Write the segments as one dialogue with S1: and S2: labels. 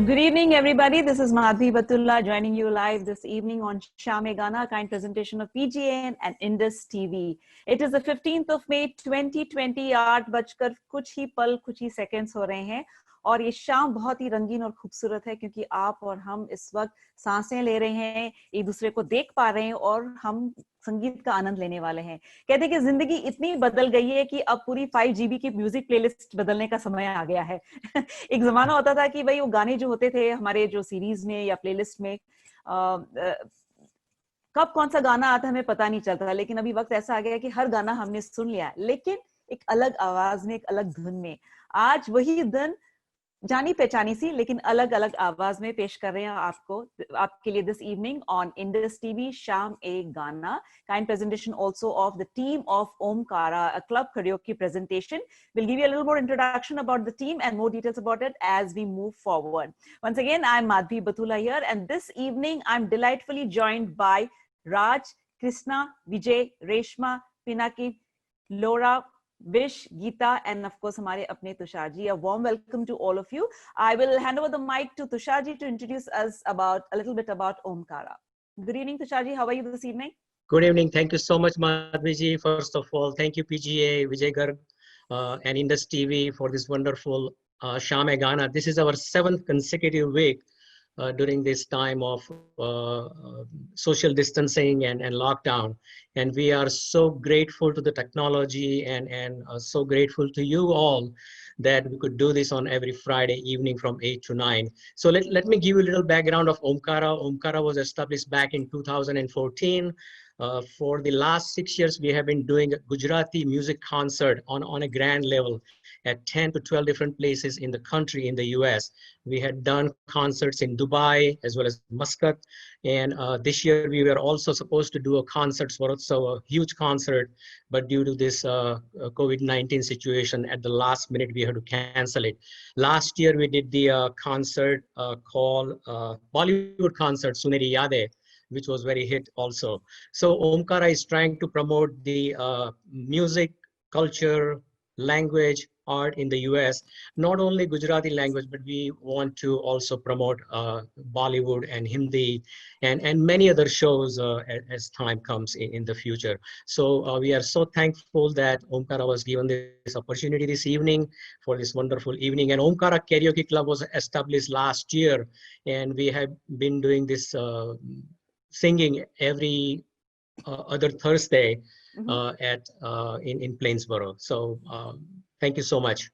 S1: Good evening, everybody. This is Madhvi Batullah joining you live this evening on Sham-e-Gana, a kind presentation of PGN and Indus TV. It is the 15th of May 2020, 8 कुछ ही पल कुछ ही seconds हो रहे हैं और ये शाम बहुत ही रंगीन और खूबसूरत है क्योंकि आप और हम इस वक्त सांसें ले रहे हैं, एक दूसरे को देख पा रहे हैं और हम संगीत का आनंद लेने वाले हैं। कहते हैं कि जिंदगी इतनी बदल गई है कि अब पूरी 5 GB की म्यूजिक प्लेलिस्ट बदलने का समय आ गया है। एक जमाना होता था कि भाई वो गाने जो होते थे हमारे जो सीरीज में या प्लेलिस्ट में कब कौन सा गाना आता है हमें पता नहीं चलता, लेकिन अभी वक्त ऐसा आ गया है कि हर गाना हमने सुन लिया, लेकिन एक अलग आवाज में, एक अलग धुन में। आज वही धुन जानी पहचानी सी लेकिन अलग अलग आवाज में पेश कर रहे हैं आपके लिए this evening on Indus TV Sham-e-Gana, kind presentation also of the team of Omkara, a club karaoke presentation. We'll give you a little more introduction about the team and more details about it as we move forward. Once again, I'm Madhvi Batullah here, and this evening I'm delightfully joined by Raj, Krishna, Vijay, Reshma, Pinaki, Laura, Vish, Geeta, and of course, hamare apne Tushar ji. A warm welcome to all of you. I will hand over the mic to Tushar ji to introduce us a little bit about Omkara. Good evening, Tushar ji. How are you this evening?
S2: Good evening. Thank you so much, Madhvi ji. First of all, thank you PGA, Vijay Garg, and Indus TV for this wonderful Sham-e-Gana. This is our 7th consecutive week during this time of social distancing and lockdown. And we are so grateful to the technology and so grateful to you all that we could do this on every Friday evening from 8 to 9. So let me give you a little background of Omkara. Omkara was established back in 2014. For the last 6 years, we have been doing a Gujarati music concert on a grand level at 10 to 12 different places in the country, in the US. We had done concerts in Dubai as well as Muscat. And this year we were also supposed to do a concert, so a huge concert, but due to this COVID-19 situation, at the last minute, we had to cancel it. Last year, we did the concert called Bollywood concert, Suneri Yade, which was very hit also. So Omkara is trying to promote the music, culture, language, art in the US, not only Gujarati language, but we want to also promote Bollywood and Hindi and many other shows as time comes in the future. So we are so thankful that Omkara was given this opportunity this evening for this wonderful evening. And Omkara Karaoke Club was established last year, and we have been doing this singing every other Thursday in Plainsboro. So thank you so much.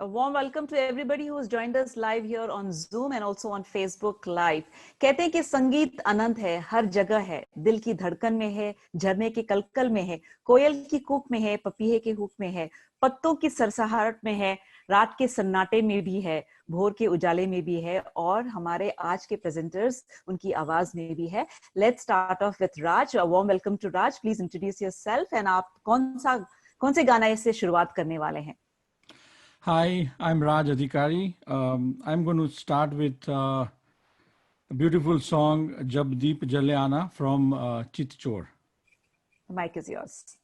S1: A warm welcome to everybody who has joined us live here on Zoom and also on Facebook Live. कहते हैं कि संगीत अनंत है, हर जगह है, दिल की धड़कन में है, झरने के कलकल में है, कोयल की कूक में है, पपीहे के हुक में है, पत्तों की सरसराहट में है, रात के सन्नाटे में भी है, भोर के उजाले में भी है और हमारे आज के प्रेजेंटर्स उनकी आवाज में भी है. Let's start off with Raj. A warm welcome to Raj. Please introduce yourself and आप कौन से गाना से शुरुआत करने वाले हैं?
S3: Hi, I'm Raj Adhikari. I'm going to start with a beautiful song, Jab Deep Jale Aana from Chit Chor.
S1: The mic is yours.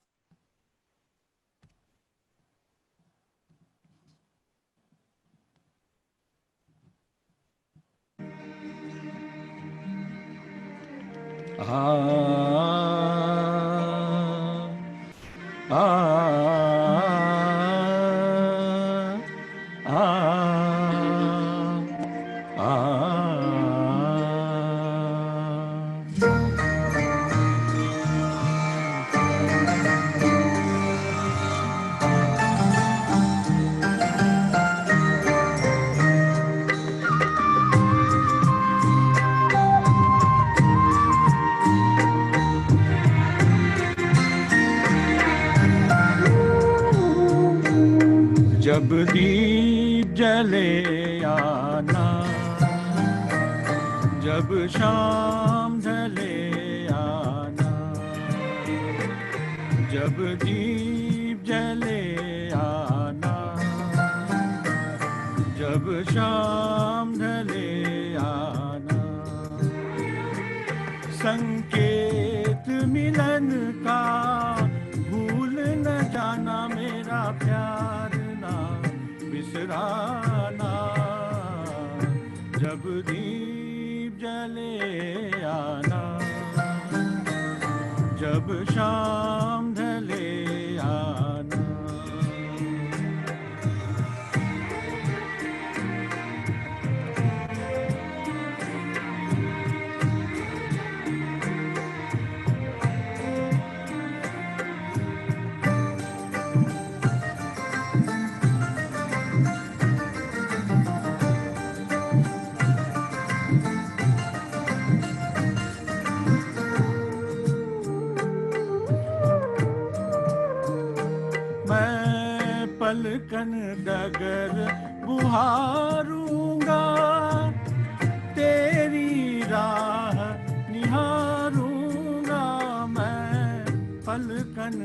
S3: जब दीप जले आना, जब शाम ढले आना, जब दीप जले आना, जब शाम ढले आना, संकेत मिलन का भूल न जाना, मेरा प्यार ना बिसराना, दीप जले आना, जब शाम ढले आना। मैं पलकन डगर बुहारूंगा, तेरी राह निहारूंगा। मैं पलकन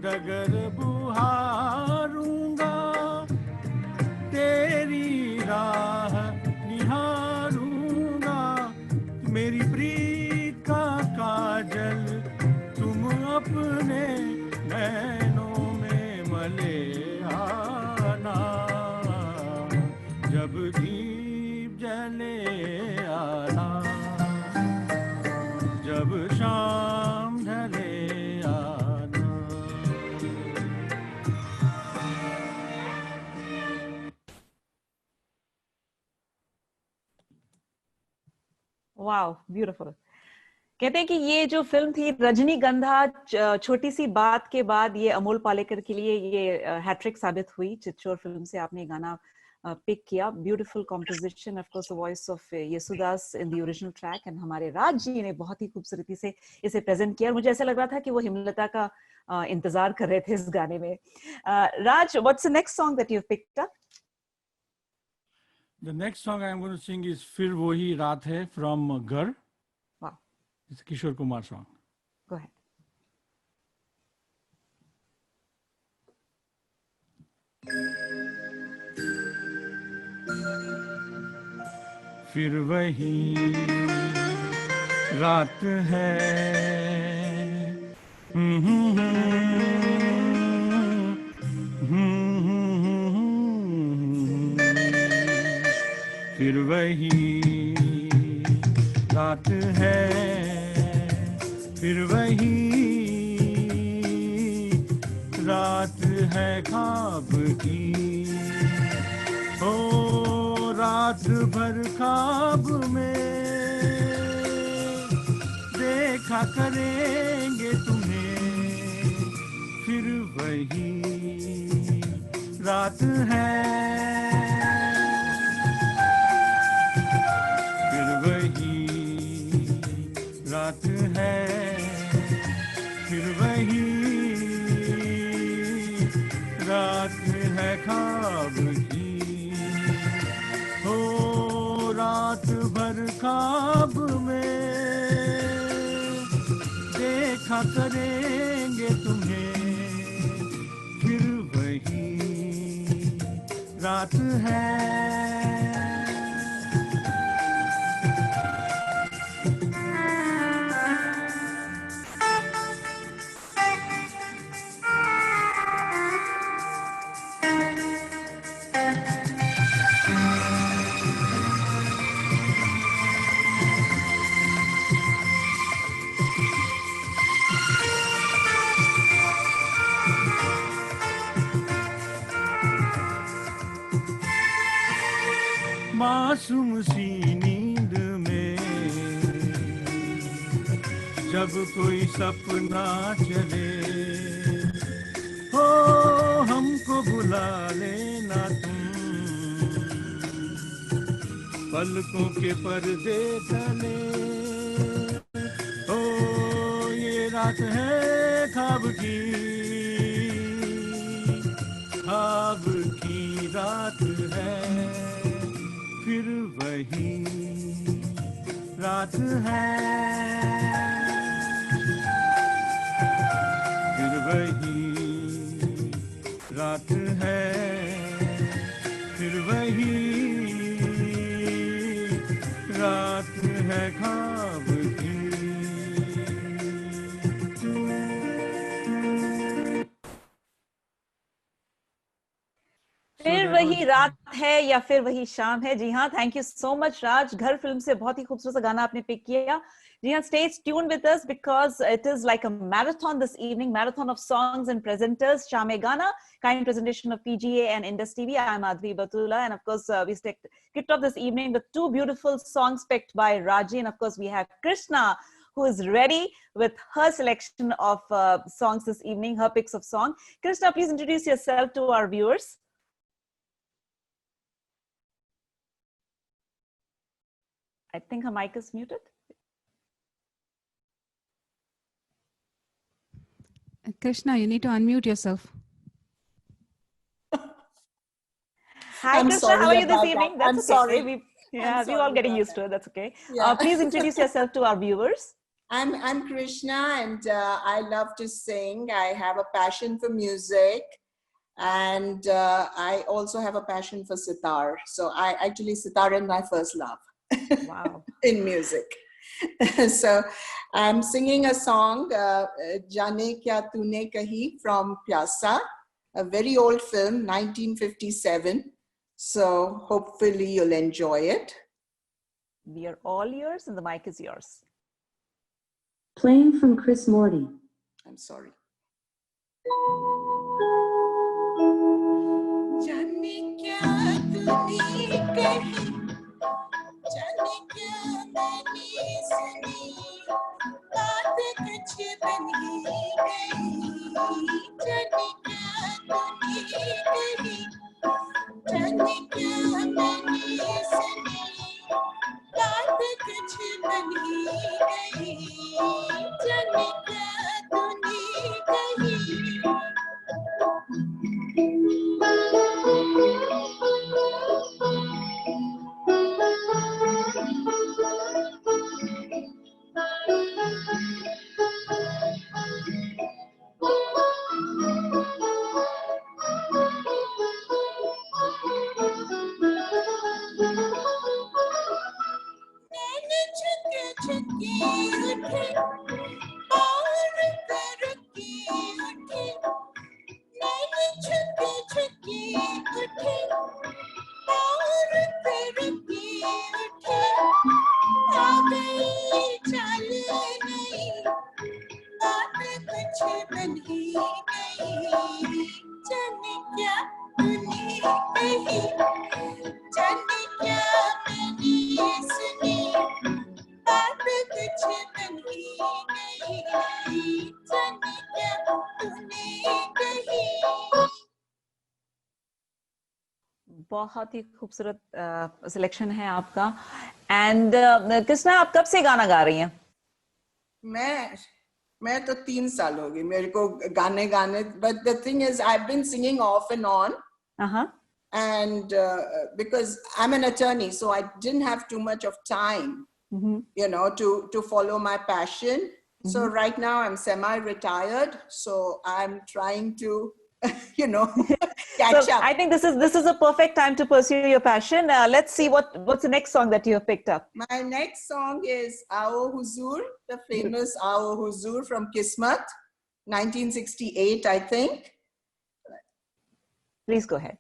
S3: डगर बुहारूंगा, तेरी राह निहारूंगा। मेरी प्रीत का काजल तुम अपने नैनों में मले आना, जब दीप जले आना, जब शाम ढले आना।
S1: Wow, beautiful. कहते हैं कि ये जो फिल्म थी रजनीगंधा, छोटी सी बात के बाद ये अमोल पालेकर के लिए ये हैट्रिक साबित हुई। चितचोर फिल्म से आपने गाना पिक किया। Beautiful composition, of course voice of Yesudas in the original track, and हमारे राज जी ने बहुत ही खूबसूरती से इसे प्रेजेंट किया। और मुझे ऐसा लग रहा था कि वो हिमलता का इंतजार कर रहे थे इस गाने में। Raj, what's the next song that you picked up?
S3: The next song I'm going to sing is फिर वही रात है from घर.
S1: Wow.
S3: It's a Kishore Kumar song.
S1: Go ahead.
S3: फिर वही रात है, फिर वही रात है, फिर वही रात है ख्वाब की। ओ रात भर ख्वाब में देखा करेंगे तुम्हें, फिर वही रात है, फिर वही रात है, फिर वही रात है ख्वाब की। हो रात भर ख्वाब में देखा करेंगे तुम्हें, फिर वही रात है। मासूम सी नींद में जब कोई सपना चले, हो हमको बुला लेना तुम, पलकों के पर्दे तले। हो ये रात है ख्वाब की, ख्वाब की रात है, फिर वही रात है, फिर वही रात है, फिर वही रात है ख्वाब की।
S1: फिर
S3: that
S1: वही
S3: was-
S1: रात है या फिर वही शाम है. जी हाँ, थैंक यू सो मच राज. घर फिल्म से बहुत ही खूबसूरत सा गाना आपने पिक किया. जी हाँ, stay tuned with us because it is like a marathon this evening, marathon of songs and presenters. Shame Gana, kind presentation of PGA and Indus TV. I'm Advi Batula, and of course we kicked off this evening with two beautiful songs picked by Raji, and of course we have Krishna, who is ready with her selection of songs this evening, her picks of song. Krishna, please introduce yourself to our viewers. I think her mic is muted.
S4: Krishna, you need to unmute yourself.
S1: Hi,
S5: I'm
S1: Krishna.
S5: sorry
S1: How are you this
S5: about
S1: evening?
S5: that. I'm
S1: That's okay.
S5: sorry.
S1: We're all
S5: sorry
S1: getting
S5: about
S1: used to
S5: that.
S1: it. That's okay.
S5: Yeah.
S1: Please introduce yourself to our viewers.
S5: I'm Krishna, and I love to sing. I have a passion for music, and I also have a passion for sitar. So sitar is my first love.
S1: Wow.
S5: In music. So I'm singing a song, Jaane Kya Tune Kahi, from Pyasa, a very old film, 1957. So hopefully you'll enjoy it.
S1: We are all ears, and the mic is yours.
S6: Playing from Chris Morty.
S5: I'm sorry. जाने क्या तूने कही, जाने क्या मैंने सुनी, बात कुछ बन ही गई, जाने क्या तूने कही, जाने क्या मैंने सुनी, बात कुछ बन ही गई, जाने क्या तूने कही. नैन झुके झुके उठे, और करके उठे, नैन झुके झुके उठे, और करके उठे, आ गई चाल नई, बात कुछ बन ही गई, जाने क्या तूने कही, जाने क्या मैंने सुनी, बात कुछ बन ही गई, जाने क्या तूने कही.
S1: बहुत ही खूबसूरत सिलेक्शन है आपका. एंड कृष्णा, आप कब से गाना गा रही हैं?
S5: मैं तो 3 साल हो गई मेरे को गाने गाने. But the thing is, I've been singing off and on. And because I'm an attorney, so I didn't have too much of time, you know, to follow my passion. So right now I'm semi-retired, so I'm trying to, you know, catch
S1: So
S5: up.
S1: I think this is a perfect time to pursue your passion. Let's see what's the next song that you have picked up.
S5: My next song is Aao Huzur, the famous Aao Huzur from Kismat, 1968, I think.
S1: Please go ahead.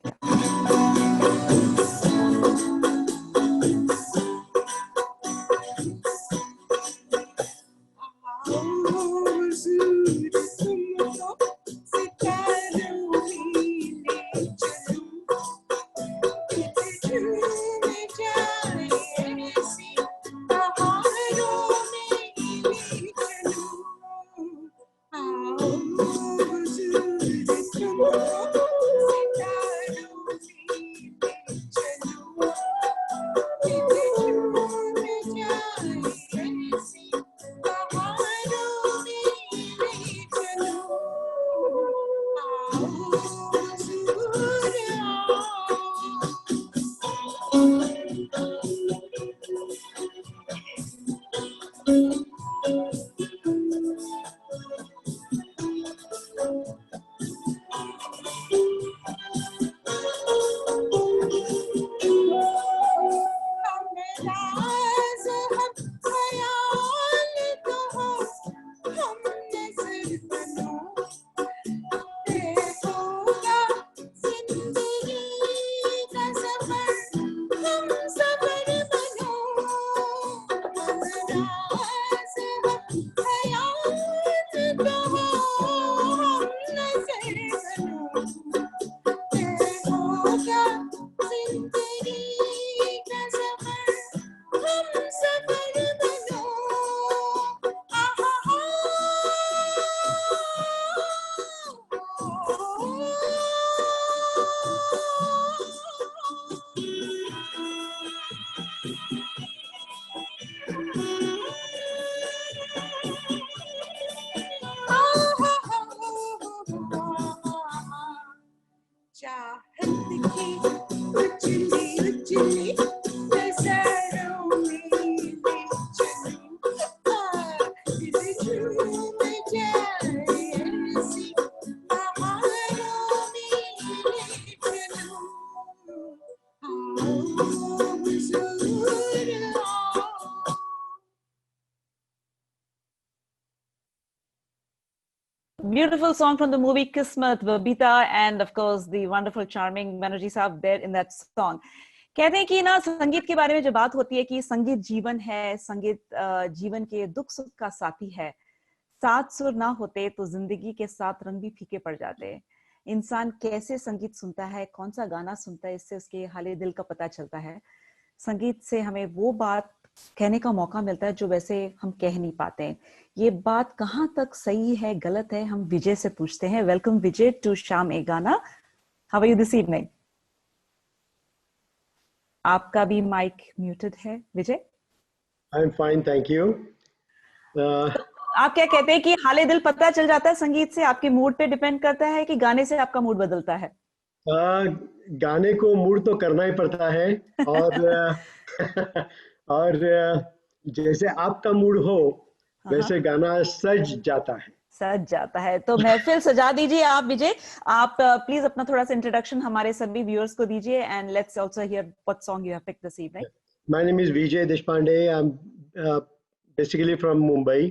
S7: चाहत की उजली उजली नजरों में ले चली दिल झूम जाए ऐसी बहारों में ले चलूं आओ हुजूर आओ।
S1: Beautiful song from the movie Kismet, Babita, and of course the wonderful, charming Banerjee Saab there in that song. कहते हैं कि ना संगीत के बारे में जब बात होती है कि संगीत जीवन है, संगीत जीवन के दुख सुख का साथी है, सात सुर ना होते तो जिंदगी के सात रंग भी फीके पड़ जाते। इंसान कैसे संगीत सुनता है, कौन सा गाना सुनता है, इससे उसके हाले दिल का पता चलता है। संगीत से हमें वो बात कहने का मौका मिलता है जो वैसे हम कह नहीं पाते। ये बात कहाँ तक सही है, गलत है, हम विजय से पूछते हैं। Welcome Vijay to Shaam e Gaana. How are you this evening? आपका भी माइक म्यूटेड है Vijay.
S8: I am fine, thank you.
S1: आप क्या कहते हैं कि हाले दिल पता चल जाता है संगीत से? आपके मूड पे डिपेंड करता है कि गाने से आपका मूड बदलता है?
S8: गाने को मूड तो करना ही पड़ता है और और जैसे आपका मूड हो वैसे गाना सज जाता है।
S1: सज जाता है। तो महफिल सजा दीजिए आप विजय। आप प्लीज अपना थोड़ा सा इंट्रोडक्शन हमारे सभी व्यूअर्स को दीजिए and let's also here what song you have picked this evening.
S8: My name is Vijay Deshpande. I'm basically from Mumbai.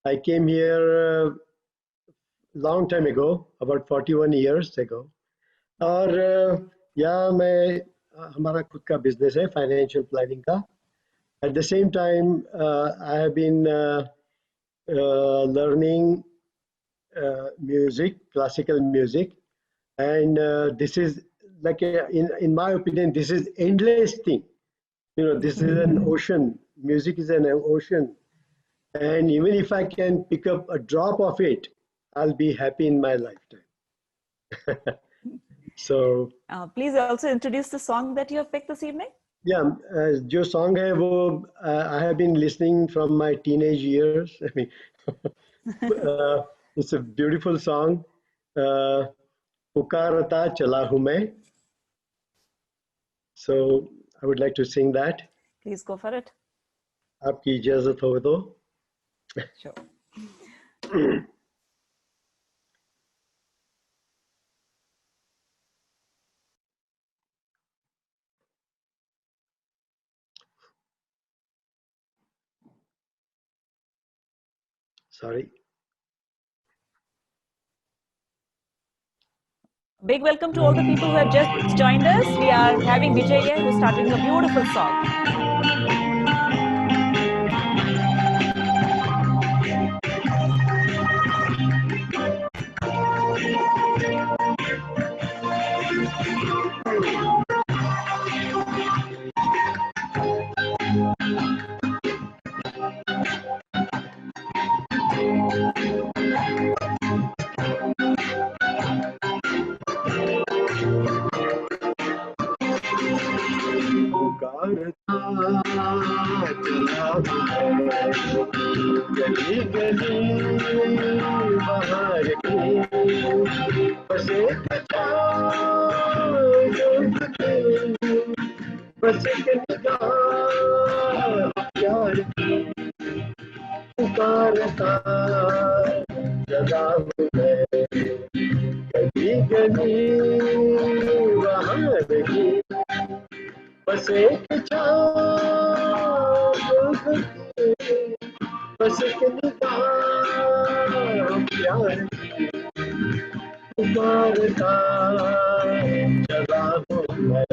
S8: I came here long time ago, about 41 years ago. और यहाँ मैं हमारा खुद का बिजनेस है financial planning का। At the same time, I have been learning music, classical music, and this is like in my opinion, this is endless thing. You know, this is an ocean. Music is an ocean, and even if I can pick up a drop of it, I'll be happy in my lifetime. So
S1: please also introduce the song that you have picked this evening.
S8: Yeah, जो song है वो I have been listening from my teenage years. I mean, it's a beautiful song. पुकारता चला हूँ मैं. So I would like to sing that.
S1: Please go for it.
S8: आपकी इजाजत हो तो.
S1: Sure.
S8: Sorry.
S1: Big welcome to all the people who have just joined us. We are having Vijay here who started a beautiful song.
S8: गली गली बाहर की बस एक बस एक निगाह प्यार की पुकारता जगा हूँ मैं गली गली बाहर की बस एक बस एक निगाह प्यार की पुकारता जगा हूँ मैं।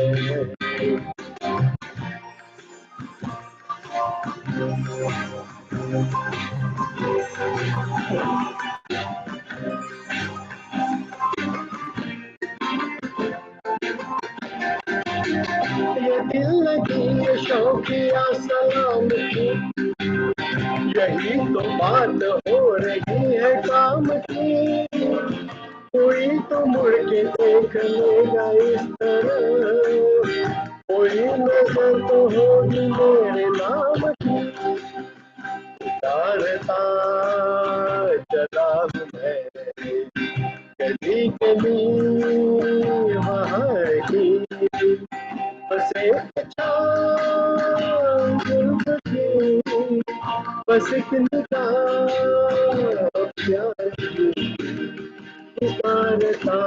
S8: ये दिल लगी ये शौकिया सलाम की यही तो बात हो रही है काम की कोई तो मुड़ के देख लेगा इस तरह कोई नजर तो होगी मेरे नाम की उतारता चला हूँ मैं गली गली अच्छा बस एक निगाह प्यार की पुकारता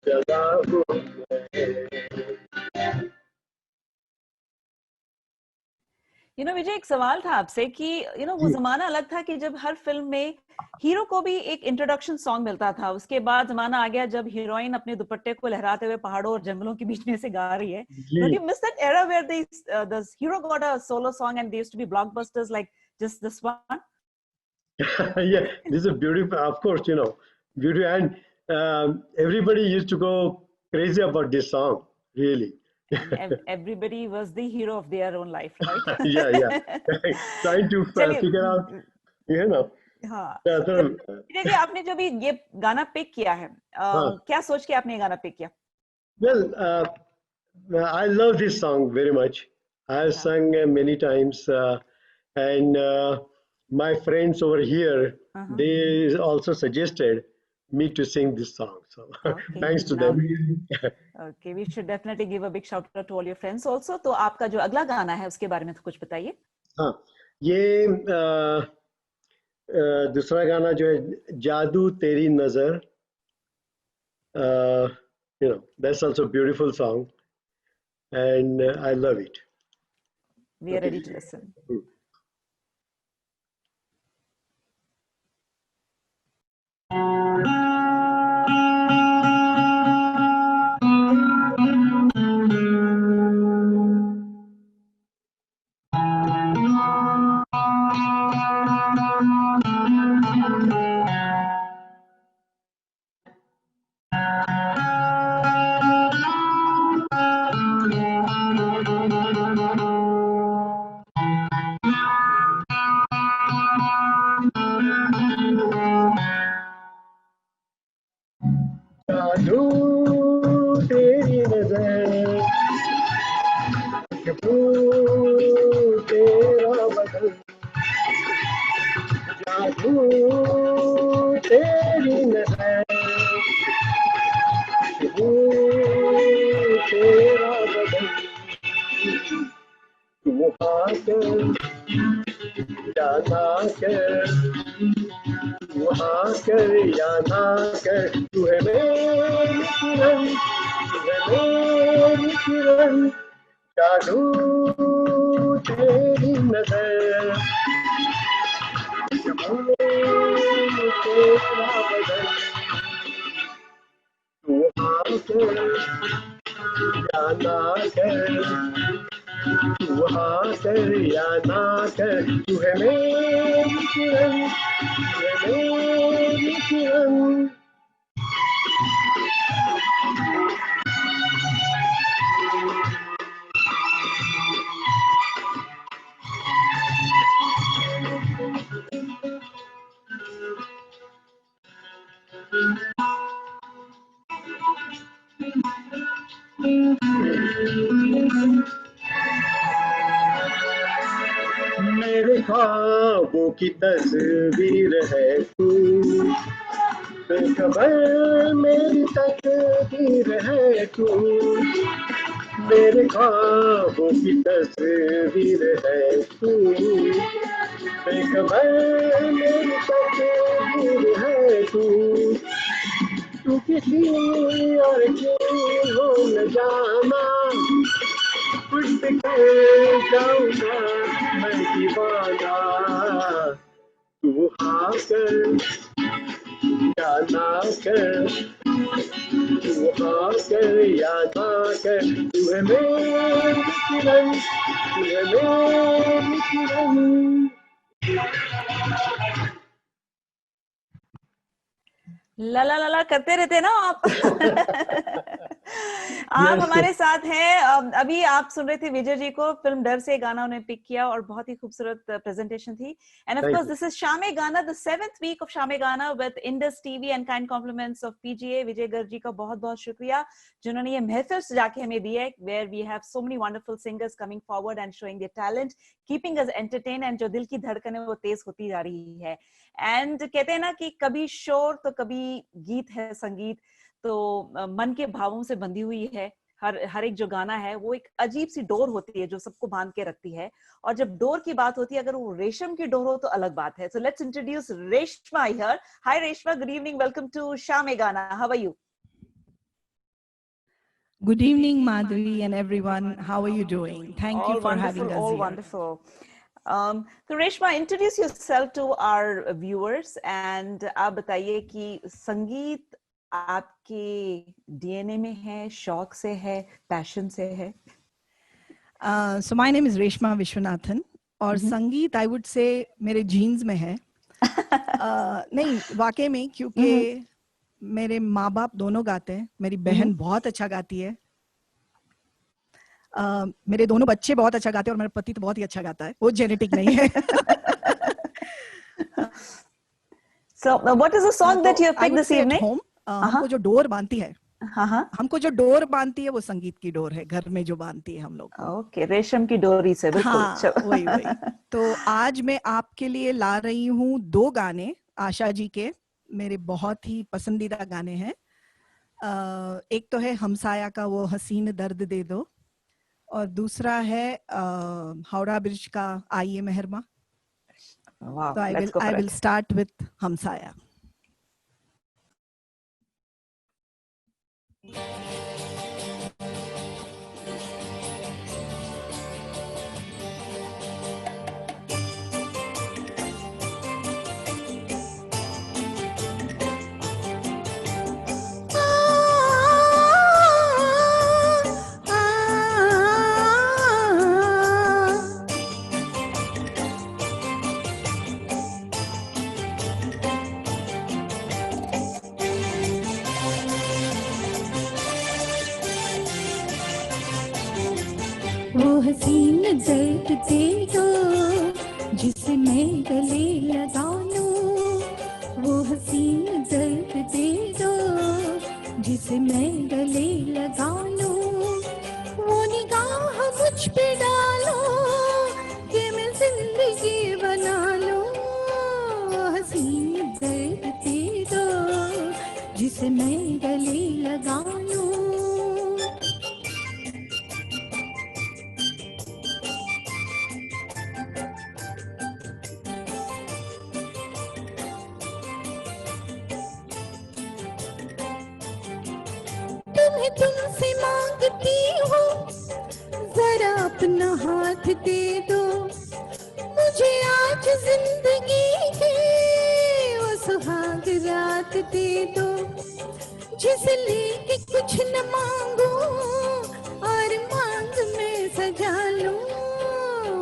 S8: जगा हो
S1: विजय, एक सवाल था आपसे कि वो जमाना अलग था कि जब हर फिल्म में हीरो को भी एक इंट्रोडक्शन सॉन्ग मिलता था। उसके बाद जमाना आ गया जब हीरोइन अपने दुपट्टे को लहराते हुए पहाड़ों और जंगलों के बीच में से गा रही है। Don't you miss that era where the hero got a solo song and there used to be blockbusters like just this one?
S8: Yeah, this is a beautiful, of course, beauty, and everybody used to go crazy about this song, really.
S1: And everybody was the hero of their own life, right?
S8: Yeah. Trying to figure out,
S1: हाँ,
S8: तो
S1: देखिए आपने जो भी ये गाना pick किया है, क्या सोच के आपने ये गाना पिक किया?
S8: Well, I love this song very much. I've sung many times, and my friends over here, they also suggested me to sing this song. So thanks to them.
S1: Okay, we should definitely give a big shout out to all your friends also. तो आपका जो अगला गाना है उसके बारे में तो कुछ बताइए।
S8: हाँ, ये दूसरा गाना जो है जादू तेरी नजर, that's also a beautiful song, and I love it.
S1: We are ready to listen.
S8: जादू तेरी नजर, खुशबू तेरा बदन, जादू तेरी नजर, खुशबू तेरा बदन, तू आकर जाना कर, तू आकर या ना कर, तू है मेरी किरण, तू है मेरी किरण, जादू तेरी नजर, खुशबू तेरा बदन, तू आकर या ना कर, तू आकर या ना कर, तू है मेरी किरण, तू है मेरी किरण। मेरे ख्वाबों की तस्वीर है तू, बेखबर मेरी तकदीर है तू, मेरे ख्वाबों की तस्वीर है तू, बेखबर मेरी तकदीर है तू, तू किसी और की हो न जाना, कुछ कर जाऊंगा मैं दीवाना, तू हाँ कर या ना कर, तू हाँ कर या ना कर, तू है मेरी किरण, तू है मेरी किरण।
S1: ला ला ला ला करते रहते ना आप। आप हमारे साथ हैं। अभी आप सुन रहे थे विजय जी को, फिल्म डर से गाना उन्हें पिक किया और बहुत ही खूबसूरत प्रेजेंटेशन थी। And of course this is Shaam e Gaana, the 7th week of Shaam e Gaana with Indus TV and kind compliments of PGA. Vijay Garg ji का बहुत बहुत शुक्रिया जिन्होंने ये महफिल सजा के हमें दी है, where we have so many wonderful singers coming forward and showing their talent, keeping us entertain, and जो दिल की धड़कन है वो तेज होती जा रही है। एंड कहते हैं ना कि कभी शोर तो कभी गीत है, संगीत तो मन के भावों से बंधी हुई है हर एक जो गाना है वो एक अजीब सी डोर होती है जो सबको बांध के रखती है, और जब डोर की बात होती है अगर वो रेशम की डोर हो तो अलग बात है. So let's introduce Reshma here. Hi Reshma, good evening, welcome to Shaam e Gaana. How are you?
S9: Good evening, Madhuri and everyone. How are you doing? Thank you for having us
S1: all
S9: here.
S1: Wonderful. So Reshma, introduce yourself to our viewers and आप बताइए कि संगीत आपके DNA में है, शौक से है, पैशन से है?
S9: So my name is Reshma Vishwanathan और संगीत I would say मेरे जीन्स में है. नहीं, वाकई में, क्योंकि मेरे माँ बाप दोनों गाते हैं. मेरी बहन बहुत अच्छा गाती है. मेरे दोनों बच्चे बहुत अच्छा गाते हैं और मेरा पति तो बहुत ही अच्छा गाता है. वो जेनेटिक नहीं है.
S1: So what is the song that you have picked this evening?
S9: हमको जो डोर बांधती है, हमको जो डोर बांधती है वो संगीत की डोर है. घर में जो बांधती है हम लोग.
S1: ओके, रेशम की डोरी से. बिल्कुल.
S9: वही. तो आज मैं आपके लिए ला रही हूँ 2 गाने आशा जी के. मेरे बहुत ही पसंदीदा गाने हैं. एक तो है हमसाया का वो हसीन दर्द दे दो, और दूसरा है हावड़ा ब्रिज का आइए मेहरमा. तो I will start with हमसाया.
S7: वो हसीन दर्द दे दो जिसे मैं गले लगा लूं. वो हसीन दर्द दे दो जिसे मैं गले लगा लूं. वो निगाह मुझ पे डालो कि मैं जिंदगी बना लूं. वो हसीन दर्द दे दो जिसे मैं गले लगा लूं. तुमसे मांगती हूँ जरा अपना हाथ दे दो. मुझे आज जिंदगी की वो सुहाग रात दे दो जिसे लेके कुछ न मांगू और मांग में सजा लूं.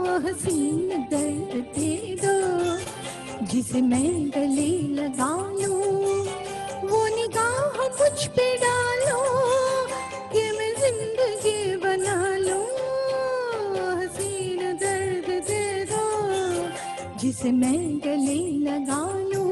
S7: वो हसीन दर्द दे दो जिसे मैं गले लगा लूं. वो निगाह मुझ पे डालो कि मैं जिंदगी बना लूं. हसीन दर्द दे दो जिसे मैं गले लगा लूं.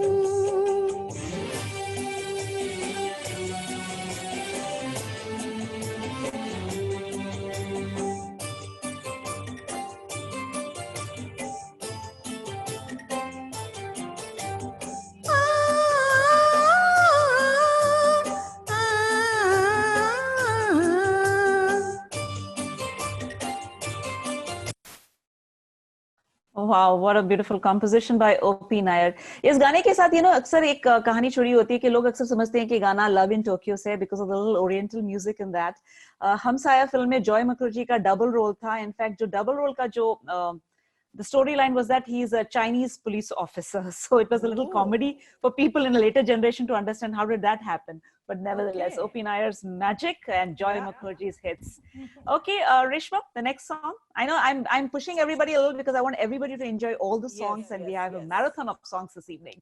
S1: Wow, what a beautiful composition by O.P. Nair. इस गाने के साथ अक्सर एक कहानी जुड़ी होती है कि लोग अक्सर समझते हैं कि गाना लव इन टोक्यो से because of the little oriental music in that. Humsaya film में जॉय मकरोजी का डबल रोल था. इनफैक्ट जो डबल रोल का जो the storyline was that he is a Chinese police officer. So it was a little comedy for people in a later generation to understand how did that happen. But nevertheless, O.P. Nair's magic and Joy Mukherjee's hits. Okay, Reshma, the next song. I know I'm pushing everybody a little because I want everybody to enjoy all the songs, and we have a marathon of songs this evening.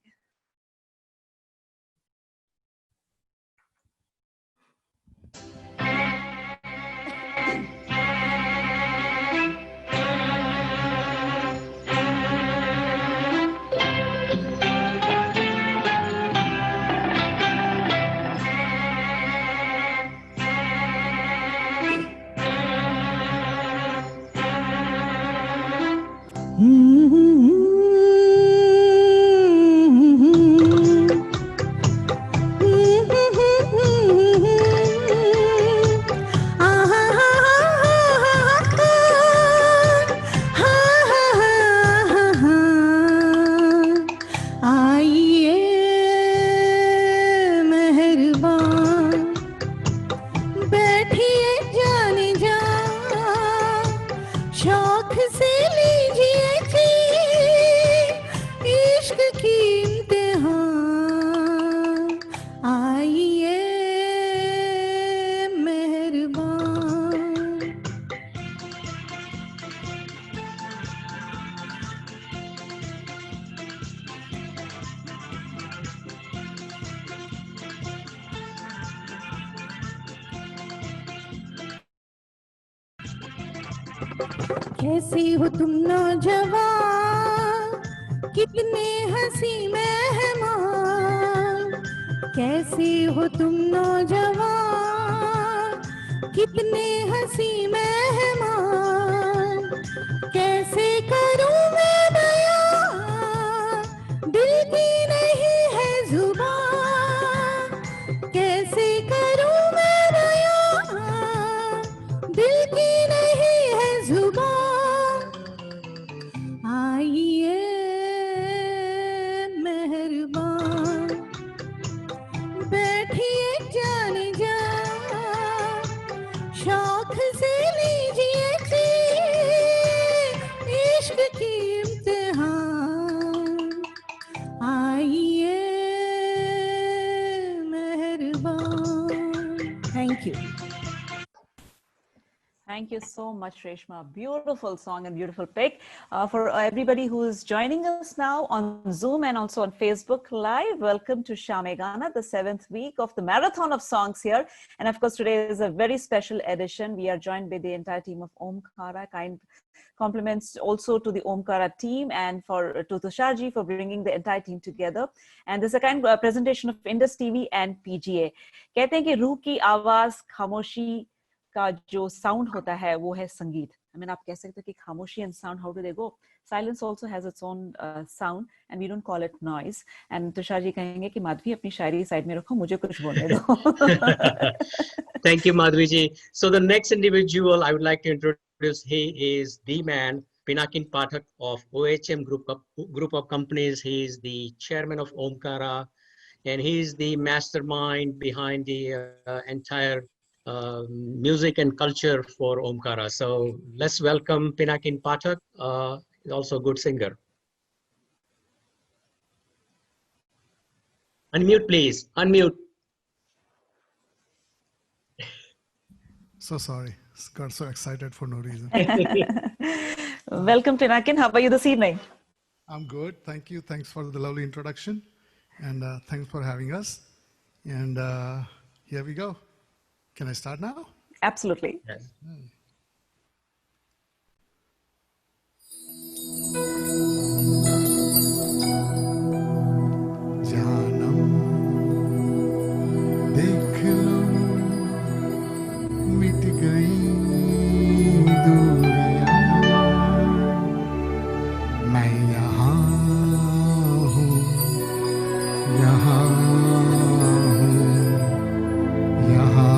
S7: कैसी हो तुम नौजवान, कितने हंसी मेहमान। कैसी हो तुम नौजवान, कितने हंसी मेहमान। कैसे करूं मैं बयां, दिल की नहीं है जुबान। कैसे करूं मैं बयां, दिल की नहीं है जुबान। आइए मेहरबान, बैठिए जाने जा, शौक से लीजिए जी इश्क की इम्तिहान। आइए मेहरबान। Thank you.
S1: Thank you so much, Reshma. Beautiful song and beautiful pick. For everybody who is joining us now on Zoom and also on Facebook Live, welcome to Shaam Hai Gaana, the 7th week of the marathon of songs here. And of course, today is a very special edition. We are joined by the entire team of Omkara. Kind compliments also to the Omkara team and to Tusharji for bringing the entire team together. And this is a kind of presentation of Indus TV and PGA. कहते हैं कि रूह की आवाज, खामोशी का जो sound होता है वो है संगीत। I mean, आप कह सकते हो कि खामोशी and sound, how do they go? Silence also has its own sound and we don't call it noise. And Tushar ji कहेंगे कि माधवी अपनी शायरी साइड में रखो, मुझे कुछ बोलने दो।
S2: Thank you, Madhvi ji. So the next individual I would like to introduce, he is the man, Pinakin Pathak of OHM group of companies. He is the chairman of Omkara, and he is the mastermind behind the entire music and culture for Omkara. So let's welcome Pinakin Pathak, also a good singer. Unmute, please. Unmute.
S10: So sorry. Got so excited for no reason.
S1: Welcome, Pinakin. How are you this evening?
S10: I'm good. Thank you. Thanks for the lovely introduction. And thanks for having us. And here we go. Can I start now?
S1: Absolutely.
S2: Yes.
S10: जानम देख लो मिट गई दूरियां, मैं यहाँ हूँ, यहाँ हूँ, यहाँ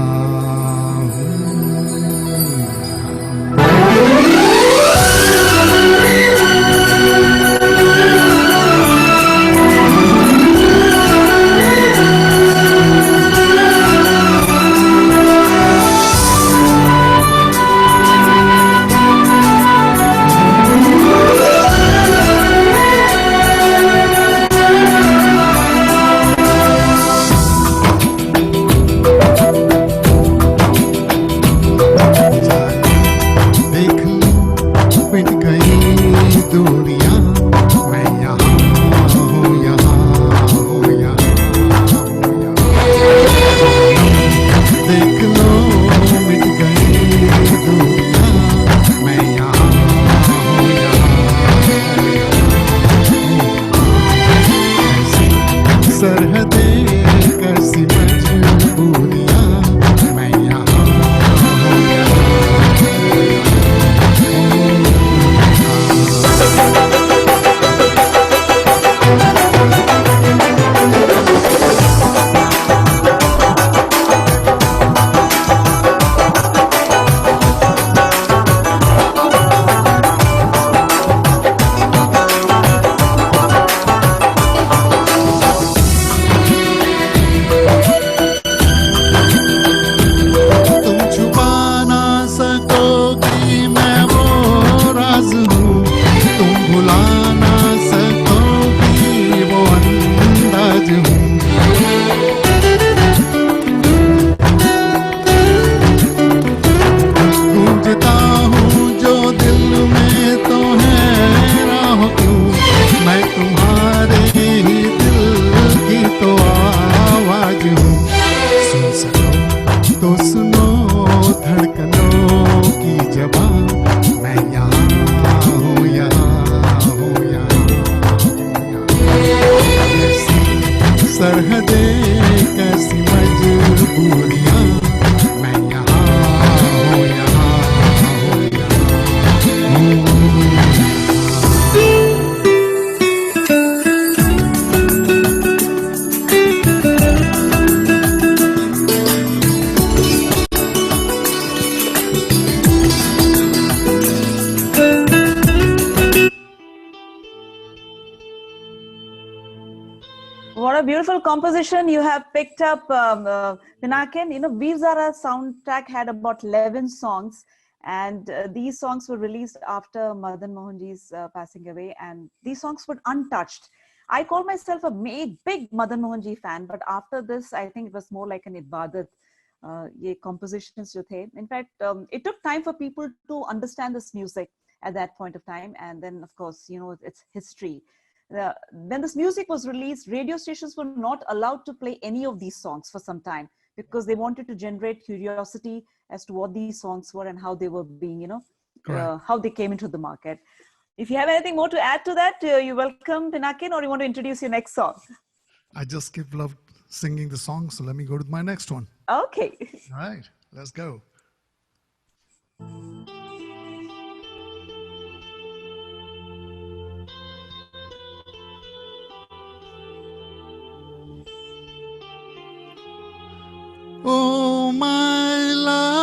S1: What a beautiful composition you have picked up, Pinakin. You know, Veer Zara soundtrack had about 11 songs, and these songs were released after Madan Mohanji's passing away, and these songs were untouched. I call myself a big Madan Mohanji fan, but after this, I think it was more like an ibadat. Ye compositions jo the. In fact, it took time for people to understand this music at that point of time, and then, of course, you know, it's history. When this music was released, radio stations were not allowed to play any of these songs for some time because they wanted to generate curiosity as to what these songs were and how they were being, you know, how they came into the market. If you have anything more to add to that, you're welcome, Pinakin, or you want to introduce your next song?
S10: I just love singing the song, so let me go to my next one.
S1: Okay.
S10: All right, let's go. Oh, my love.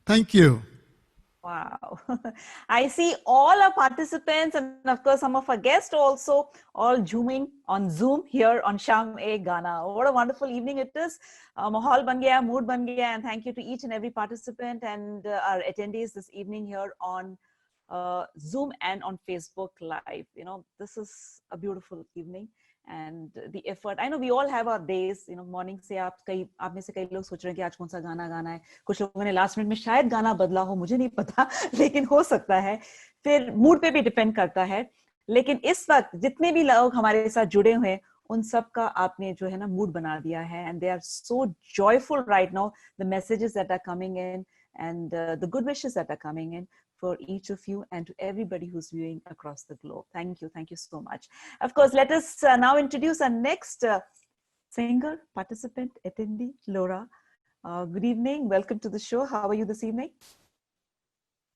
S10: Thank you.
S1: Wow. I see all our participants and of course some of our guests also all zooming on Zoom here on Sham E Gana. What a wonderful evening it is. Mahal ban gaya, mood ban gaya, and thank you to each and every participant and our attendees this evening here on Zoom and on Facebook Live. You know, this is a beautiful evening. and the effort. I know we all have our days, you know, morning से आप में से कई लोग सोच रहे हैं कि आज कौन सा गाना गाना है, कुछ लोगों ने लास्ट मिनट में शायद गाना बदला हो, मुझे नहीं पता, लेकिन हो सकता है, फिर मूड पे भी डिपेंड करता है। लेकिन इस वक्त जितने भी लोग हमारे साथ जुड़े हुए हैं, उन सब का आपने जो है ना मूड बना दिया है, and they are so joyful right now, the messages that are coming in and the good wishes that are coming in for each of you and to everybody who's viewing across the globe. Thank you so much. Of course, let us now introduce our next singer, participant, attendee, Laura. Good evening, welcome to the show. How are you this evening?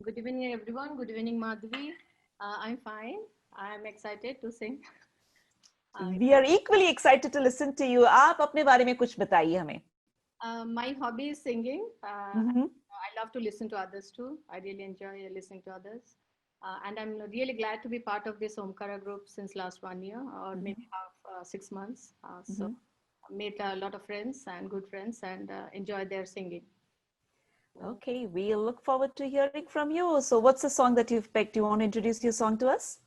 S11: Good evening, everyone. Good evening, Madhvi. I'm fine. I'm excited to sing.
S1: We are equally excited to listen to you. आप अपने बारे में कुछ बताइए हमें.
S11: My hobby is singing. I love to listen to others too. I really enjoy listening to others. And I'm really glad to be part of this Omkara group since last 1 year or maybe 6 months. So I made a lot of friends and good friends and enjoy their singing.
S1: Okay, we'll look forward to hearing from you. So what's the song that you've picked? You want to introduce your song to us?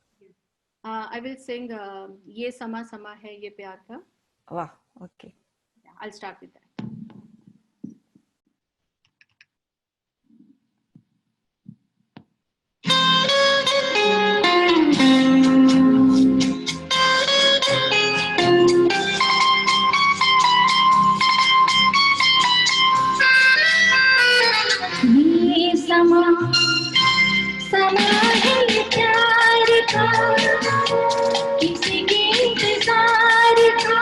S11: I will sing Ye Sama Sama Hai Ye Pyar Ka.
S1: Wow, okay.
S11: Yeah, I'll start with that.
S7: ये समा समा है प्यार का, किसी के इंतजार का,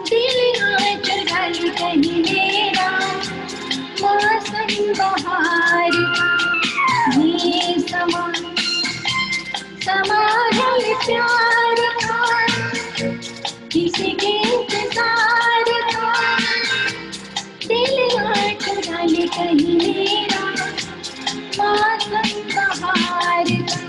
S7: दिल आज ढल कहीं मेरा मौसम बहार का। ये समा समा है प्यार का, किसी के इंतजार का, दिल आज ढल कहीं मेरा मौसम बहार का।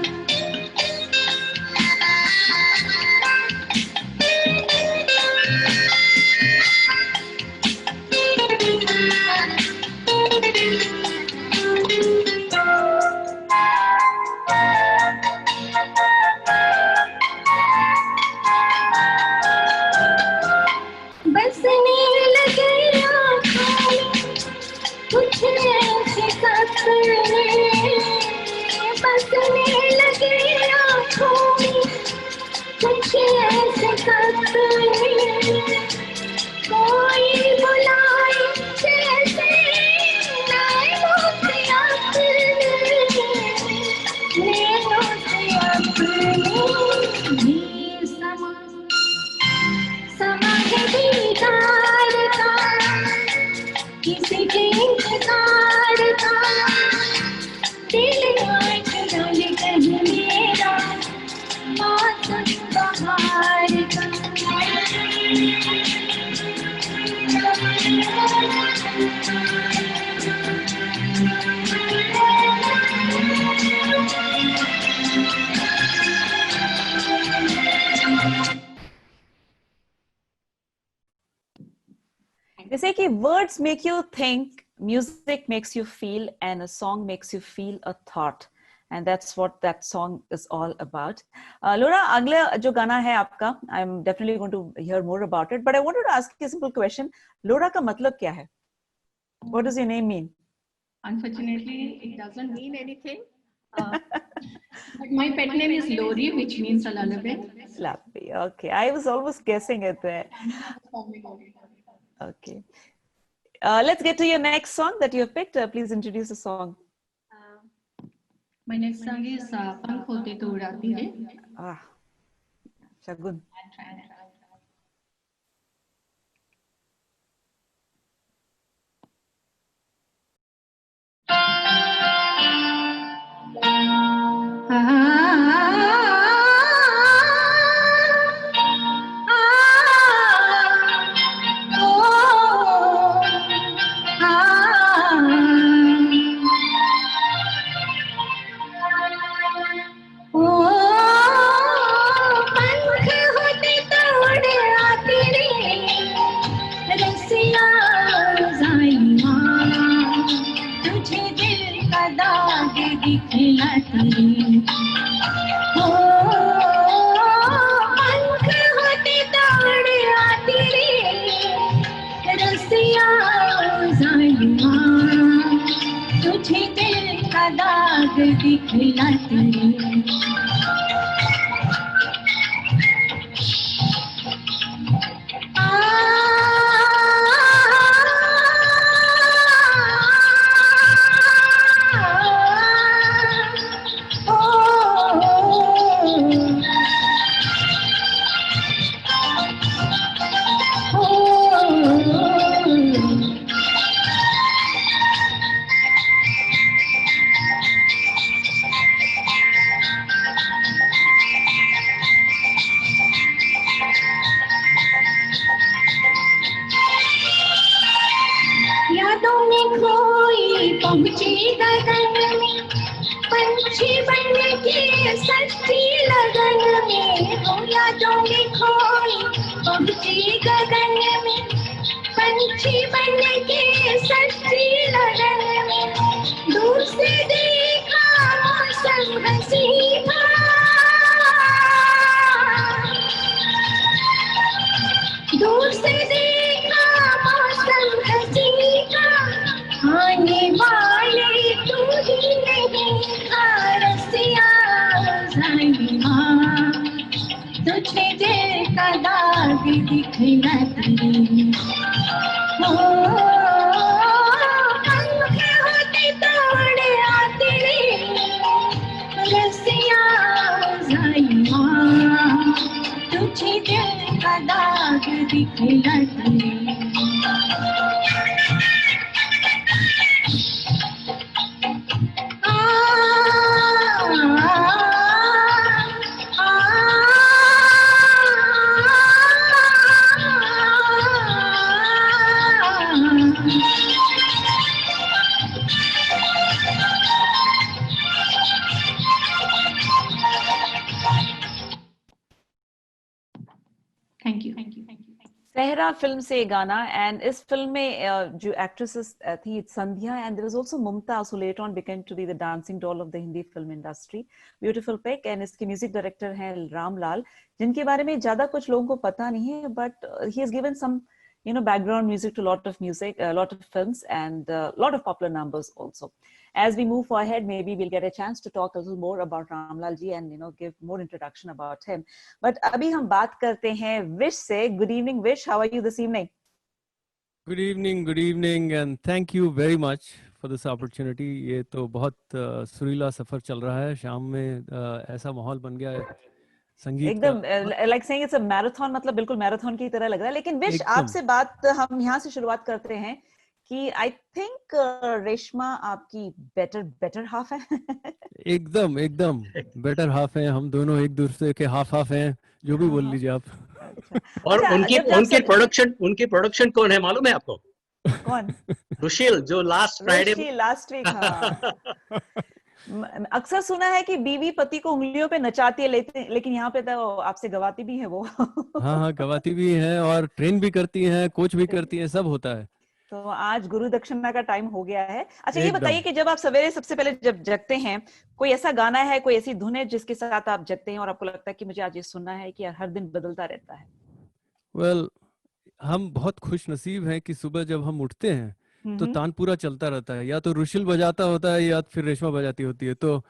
S7: बसने लगे आँखों में कुछ ऐसे सपने, बसने लगे आँखों में कुछ ऐसे सपने, कोई बुलाए जैसे नैनों से अपने, नैनों से अपने। ये समा समा है दीदार का, किसी के इंतजार का, दिल आज ढल कहीं मेरा मौसम बहार का।
S1: They say कि words make you think, music makes you feel, and a song makes you feel a thought. And that's what that song is all about. Laura, अगला जो गाना है आपका, I'm definitely going to hear more about it. But I wanted to ask you a simple question. Laura का मतलब क्या है? What does your name mean?
S11: Unfortunately, it doesn't mean anything. But my pet name is Lori, which means a lullaby.
S1: Lullaby. Okay, I was almost guessing it there. Okay. Let's get to your next song that you have picked. Please introduce the song.
S11: My next song is Pankh Hote To Udati Hai.
S1: Shagun.
S7: दिखलाती हो, पंख दाग दिखलाती यादों में खोई पहुंची गगन में पंछी बन के सच्ची लगन में हो यादों में खोई पहुंची गगन में पंछी बन के सच्ची लगन में दूर से देखा मौसम हंसी था दूर से देखा मौसम हंसी का आने वाले तू ही नहीं था रसिया ज़ालिमा तुझे दिल का दाग दिखलाती हो पंख होते तोड़ आते रसिया ज़ालिमा तुझे दिल का दाग दिखलाती
S11: Thank you. Thank you. Thank you.
S1: Sehra film से गाना एंड इस फिल्म में जो एक्ट्रेसेस थी Sandhya and there was also Mumtaz who later on became to be the dancing doll of the Hindi film industry beautiful pick and इसके म्यूजिक डायरेक्टर हैं रामलाल जिनके बारे में ज्यादा कुछ लोगों को पता नहीं है but he has given some background music to lot of music, a lot of films and a lot of popular numbers also. As we move ahead, maybe we'll get a chance to talk a little more about Ramlal ji and give more introduction about him. But abhi hum baat karte hain Wish se. Good evening, Wish. How are you this evening?
S12: Good evening, and thank you very much for this opportunity. ये तो बहुत सुरीला सफर चल रहा है शाम में ऐसा माहौल बन गया है संगीत
S1: एकदम like saying it's a marathon मतलब बिल्कुल मैराथन की तरह लग रहा है लेकिन विश आपसे बात हम यहाँ से शुरुआत करते हैं कि आई थिंक रेशमा आपकी बेटर हाफ है
S12: एकदम बेटर हाफ है हम दोनों एक दूसरे के हाफ हैं जो भी बोल लीजिए आप
S2: और उनकी प्रोडक्शन कौन है मालूम है आपको
S1: कौन
S2: रुशील जो लास्ट वीक
S1: अक्सर सुना है कि बीवी पति को उंगलियों पे नचाती है लेकिन यहाँ पे तो आपसे गवाती भी है वो
S12: हाँ गवाती भी है और ट्रेन भी करती है कोच भी करती है सब होता है
S1: तो आज गुरु दक्षिणा का टाइम हो गया है अच्छा ये बताइए कि जब आप सवेरे सबसे पहले जब जगते हैं कोई ऐसा गाना है कोई ऐसी धुन है जिसके साथ आप जगते हैं और आपको लगता है कि मुझे आज ये सुनना है कि हर दिन बदलता रहता है
S12: वेल हम बहुत खुश नसीब हैं कि सुबह जब हम उठते हैं तो तानपुरा चलता रहता है या तो रुशिल बजाता होता है या फिर रेशमा बजाती होती है तो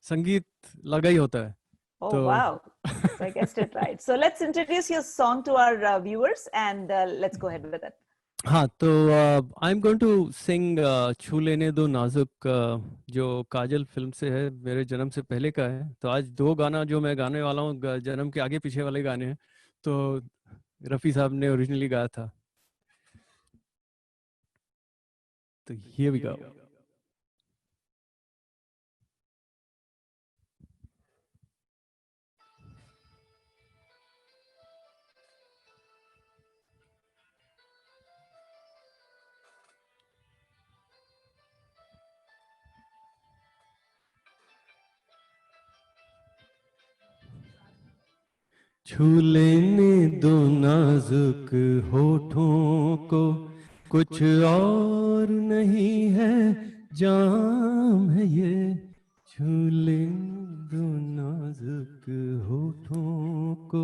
S12: संगीत लगा ही होता है
S1: Oh wow, so I guessed it right. So let's introduce your song to our viewers and let's go ahead with it.
S12: हाँ तो I am going to sing छू लेने दो नाजुक जो काजल फिल्म से है मेरे जन्म से पहले का है तो आज दो गाना जो मैं गाने वाला हूँ जन्म के आगे पीछे वाले गाने हैं तो रफी साहब ने ओरिजिनली गाया था तो here we go. छू लेने दो नाजुक होठों को कुछ और नहीं है जाम है ये छू लेने दो नाजुक होठों को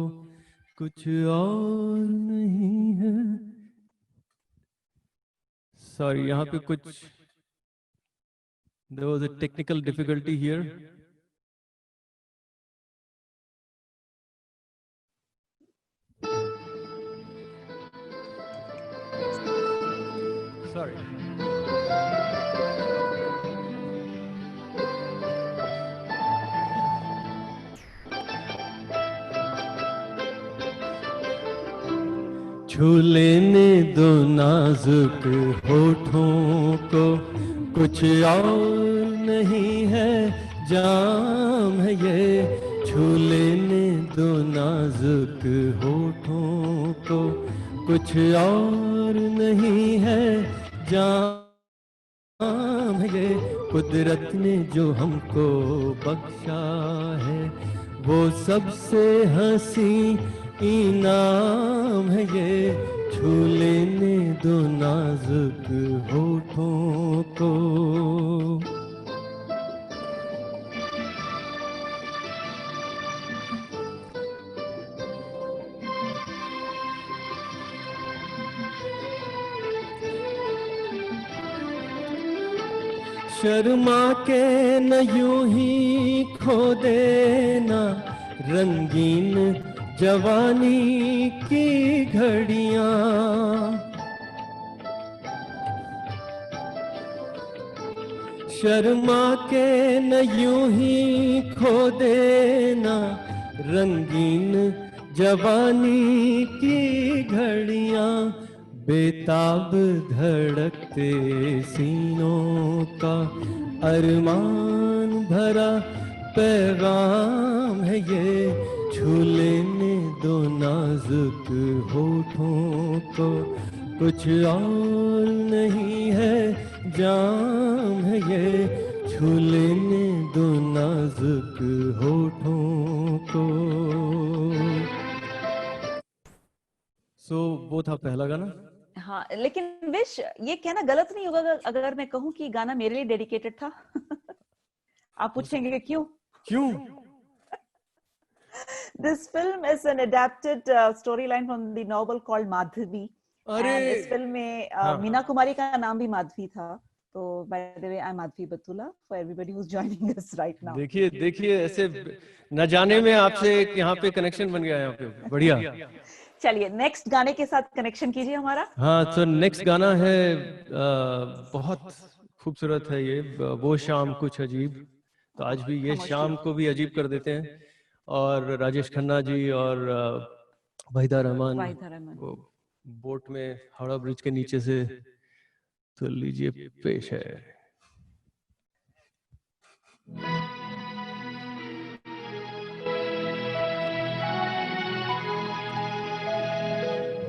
S12: कुछ और नहीं है सॉरी यहाँ पे कुछ There was a technical difficulty here. Sorry. छू लेने दो नाजुक होठों को, कुछ और नहीं है जाम है ये। छू लेने दो नाजुक होठों को, कुछ और नहीं है जाम है ये। कुदरत ने जो हमको बख्शा है, वो सबसे हंसी इनाम है ये। छू लेने दो नाजुक होठों को। शर्मा के न यूं ही खो देना रंगीन जवानी की घड़ियां। शर्मा के न यूं ही खो देना रंगीन जवानी की घड़ियां। बेताब धड़कते सीनों का अरमान भरा पैगाम है ये। छू लेने दो नाजुक होठों को, कुछ और नहीं है जाम है ये। छू लेने दो नाजुक होठों को। वो था पहला गाना।
S1: हाँ, लेकिन विश ये कहना गलत नहीं होगा अगर मैं कहूँ कि गाना मेरे लिए डेडिकेटेड था। आप पूछेंगे कि क्यों?
S12: क्यों?
S1: This film is an adapted storyline from the novel called Madhavi.
S12: अरे
S1: इस फिल्म में मीना कुमारी का नाम भी माधवी था। तो by the way, I'm Madhvi Batula for everybody who's joining us right now.
S12: देखिए ऐसे न जाने में आपसे यहाँ पे कनेक्शन बन गया है। यहाँ पे बढ़िया।
S1: चलिए नेक्स्ट गाने के साथ कनेक्शन कीजिए हमारा।
S12: हाँ, तो नेक्स्ट गाना है बहुत खूबसूरत है ये, वो शाम कुछ अजीब। तो आज भी ये शाम को भी अजीब कर देते हैं। और राजेश खन्ना जी और वहीदा रहमान वो बोट में हावड़ा ब्रिज के नीचे से। तो लीजिए पेश है।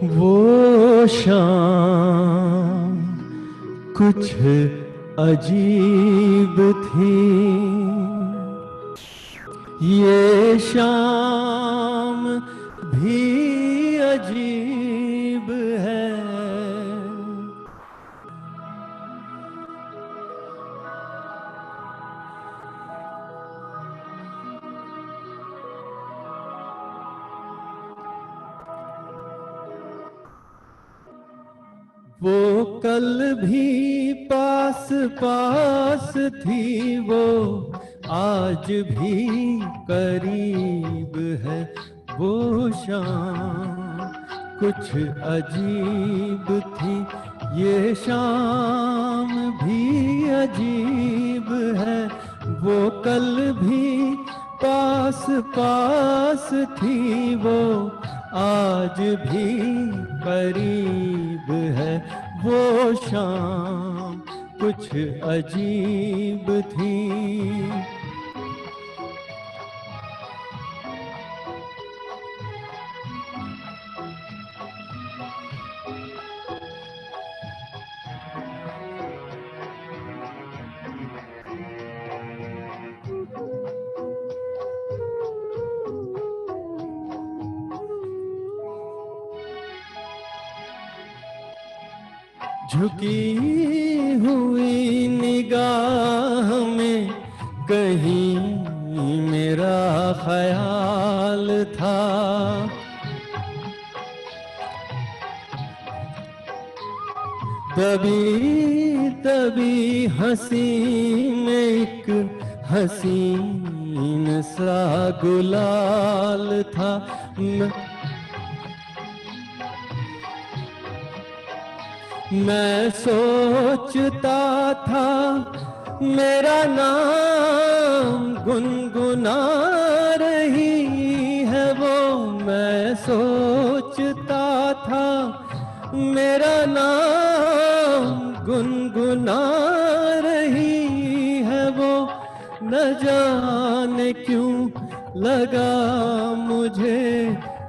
S12: वो शाम कुछ अजीब थी, ये शाम भी अजीब है। वो कल भी पास पास थी, वो आज भी करीब है। वो शाम कुछ अजीब थी, ये शाम भी अजीब है। वो कल भी पास पास थी, वो आज भी करीब है। वो शाम कुछ अजीब थी। झुकी हुई निगाह में कहीं मेरा ख्याल था। तभी तभी हसीन एक हसीन सा गुलाल था। मैं सोचता था मेरा नाम गुनगुना रही है वो, मैं सोचता था मेरा नाम गुनगुना रही है वो, न जाने क्यों लगा मुझे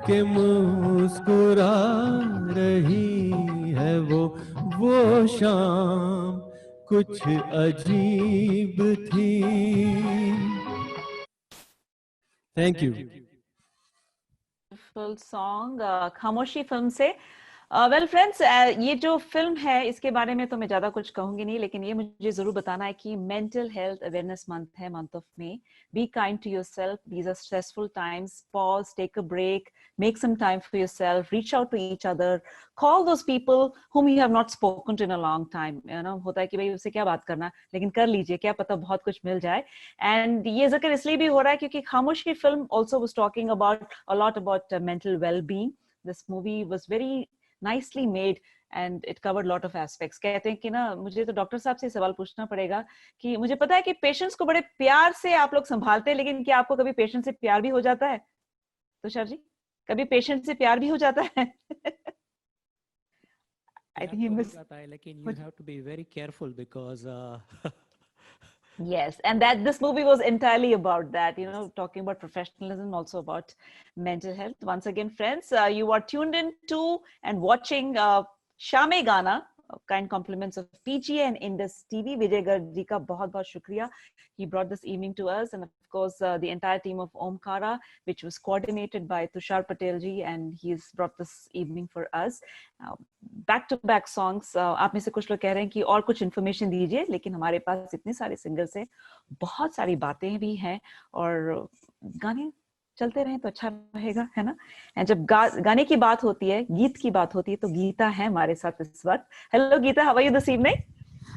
S12: कि मुस्कुरा रही है वो शाम कुछ अजीब थी। Thank you.
S1: ब्यूटीफुल सॉन्ग खामोशी फिल्म से। वेल फ्रेंड्स, ये जो फिल्म है इसके बारे में तो मैं ज्यादा कुछ कहूंगी नहीं, लेकिन ये मुझे जरूर बताना है कि मेंटल हेल्थ अवेयरनेस मंथ है, month of May. Be kind to yourself, these are stressful times, pause, take a break, make some time for yourself, reach out to each other, call those people whom you have not spoken to in a long time. You know, होता है कि भाई उससे क्या बात करना, लेकिन कर लीजिए, क्या पता बहुत कुछ मिल जाए। एंड ये जिक्र इसलिए भी हो रहा है क्योंकि खामोशी film also was talking about a lot about mental well-being. This movie was very nicely made and it covered lot of aspects. कहते हैं कि ना, मुझे तो डॉक्टर साहब से सवाल पूछना पड़ेगा कि मुझे पता है कि पेशेंट्स को बड़े प्यार से आप लोग संभालते हैं, लेकिन क्या आपको कभी पेशेंट से प्यार भी हो जाता है? तुषार जी, कभी पेशेंट से प्यार भी हो जाता है? I think he missed.
S13: लेकिन you have to be very careful because
S1: yes, and that this movie was entirely about that, you know, talking about professionalism, also about mental health. Once again, friends, you are tuned in to and watching Shaam Mein Gaana, kind compliments of PGA and Indus TV. Vijay Garg ji ka bahut bahut shukriya. He brought this evening to us, and of course the entire team of Omkara, which was coordinated by Tushar Patel ji, and he's brought this evening for us. Back to back songs. आप में से कुछ लोग कह रहे हैं कि और कुछ इन्फॉर्मेशन दीजिए, लेकिन हमारे पास इतने सारे सिंगर्स हैं, बहुत सारी बातें भी हैं और गाने चलते रहें तो अच्छा रहेगा, है ना? एंड जब गाने की बात होती है, गीत की बात होती है, तो गीता है हमारे साथ इस वक्त। Hello Geeta, how are you this evening?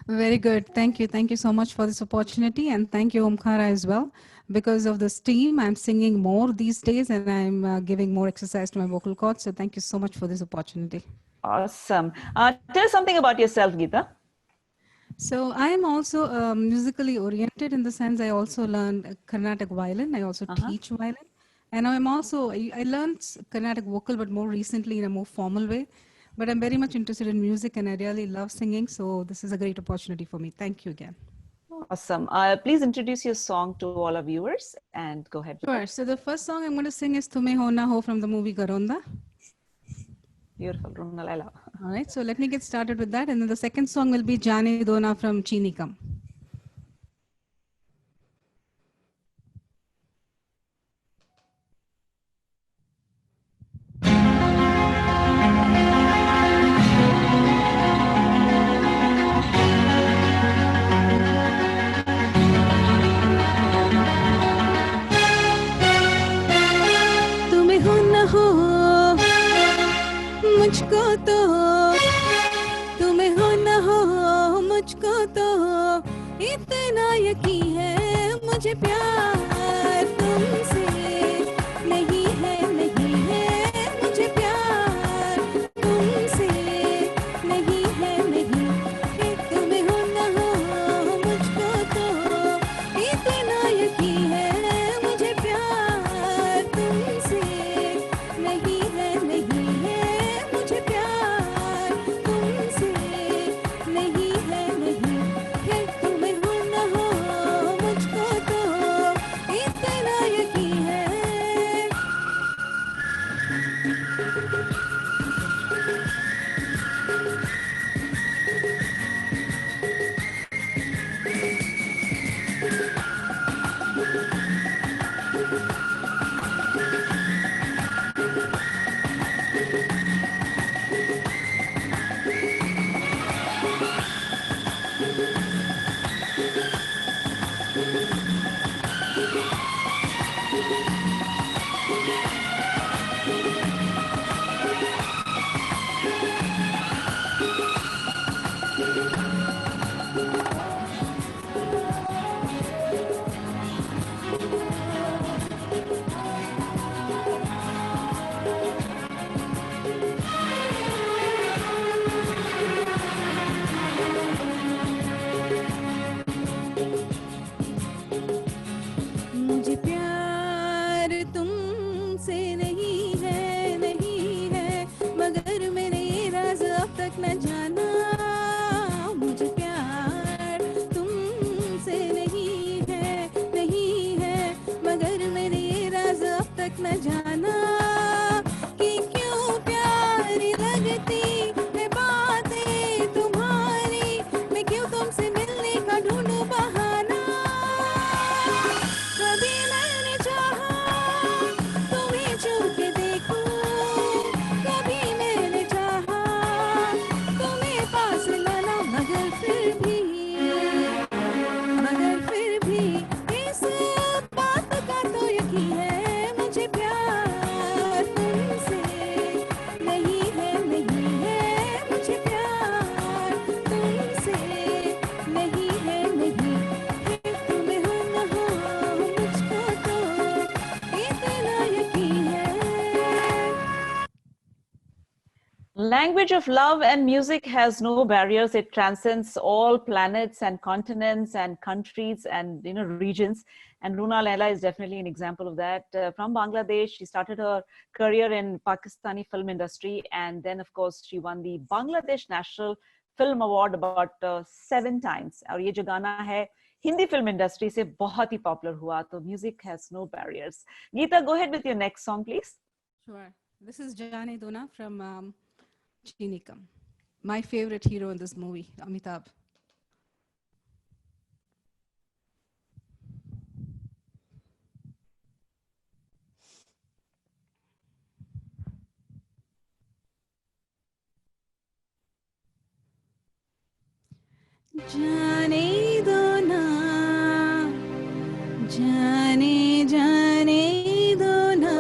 S4: Very good. Thank you so much for this opportunity, and thank you Omkara as well. Because of this team, I'm singing more these days, and I'm giving more exercise to my vocal cords. So thank you so much for this opportunity.
S1: Awesome. Tell us something about yourself, Geeta.
S4: So I am also musically oriented in the sense I also learned Carnatic violin. I also teach violin. And I'm also, I learned Carnatic vocal, but more recently in a more formal way. But I'm very much interested in music and I really love singing. So this is a great opportunity for me. Thank you again.
S1: Awesome. Please introduce your song to all our viewers and go ahead.
S4: Sure. So the first song I'm going to sing is Tumhe Ho Na Ho from the movie Garonda.
S1: Beautiful.
S4: All right. So let me get started with that. And then the second song will be Jaane Dona from Chini Kam.
S7: मुझको तो तुम्हें हो न हो मुझको तो इतना यकीन है मुझे प्यार तुमसे नहीं है मुझे प्यार तुमसे नहीं है तुम्हें हो न हो मुझको तो इतना यकीन है मुझे प्यार तुमसे नहीं है मुझे प्यार तुमसे नहीं है तुम्हें हो न हो मुझको तो इतना यकीन है।
S1: language of love and music has no barriers. It transcends all planets and continents and countries and regions. And Runa Laila is definitely an example of that. From Bangladesh, she started her career in Pakistani film industry, and then of course she won the Bangladesh National Film Award about 7 times. और ये जो गाना है Hindi film industry से बहुत ही popular हुआ. तो music has no barriers. Geeta, go ahead with your next song please.
S4: Sure. This is Jane Dona from Chinikam. My favorite hero in this movie, Amitabh. जाने दो ना, जाने जाने दो ना,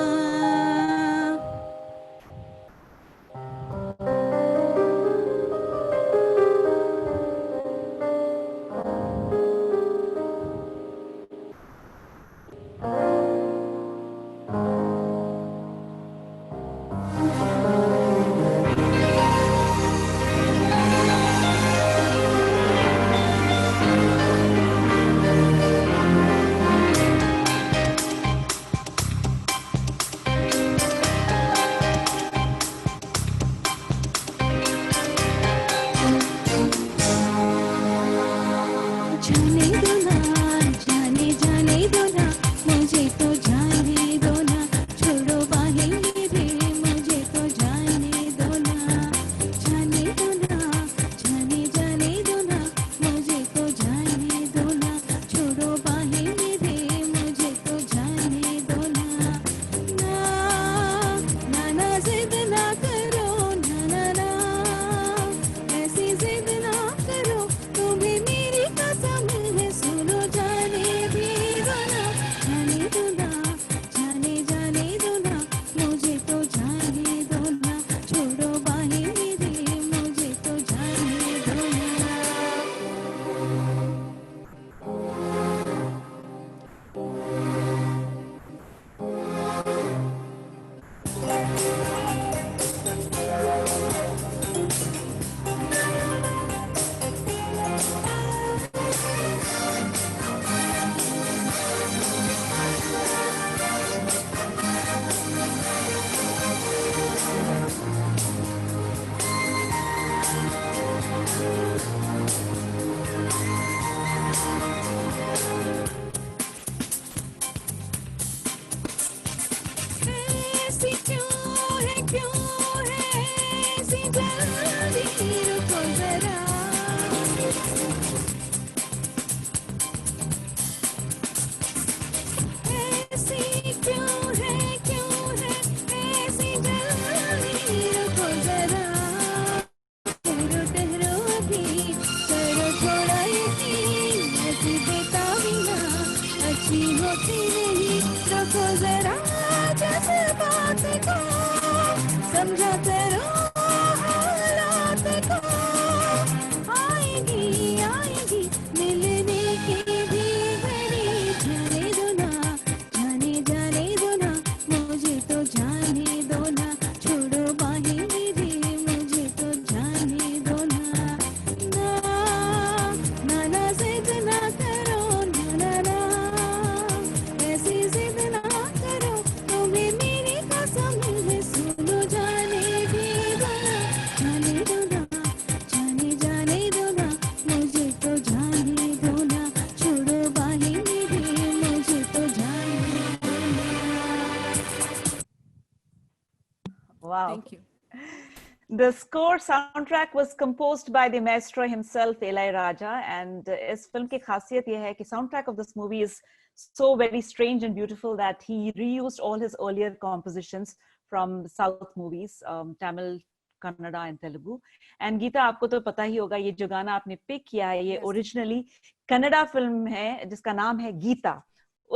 S1: The score soundtrack was composed by the maestro himself, Ilaiyaraaja, and इस film की खासियत ये है कि soundtrack of this movie is so very strange and beautiful that he reused all his earlier compositions from South movies, Tamil, Kannada and Telugu. And Geeta, आपको तो पता ही होगा ये जो गाना आपने pick किया है ये originally Kannada film है जिसका नाम है गीता.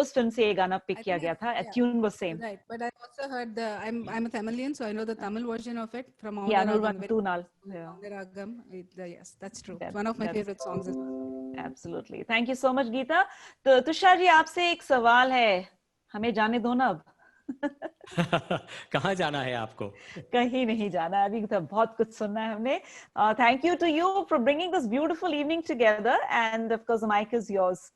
S1: उस फिल्म से ये गाना पिक किया गया था. Tune was same.
S4: Right, but I also heard I'm a Tamilian, so I know the Tamil version of it from
S1: Nurvantunal.
S4: Yes, that's true. It's one of my favorite songs.
S1: Absolutely. Thank you so much, Geeta. तो तुषार जी आपसे एक सवाल है. हमें जाने दो ना अब.
S13: कहाँ जाना है आपको?
S1: कहीं नहीं जाना, अभी तो बहुत कुछ सुनना है हमने. Thank you to you for bringing this beautiful evening together, and of course the mic is yours.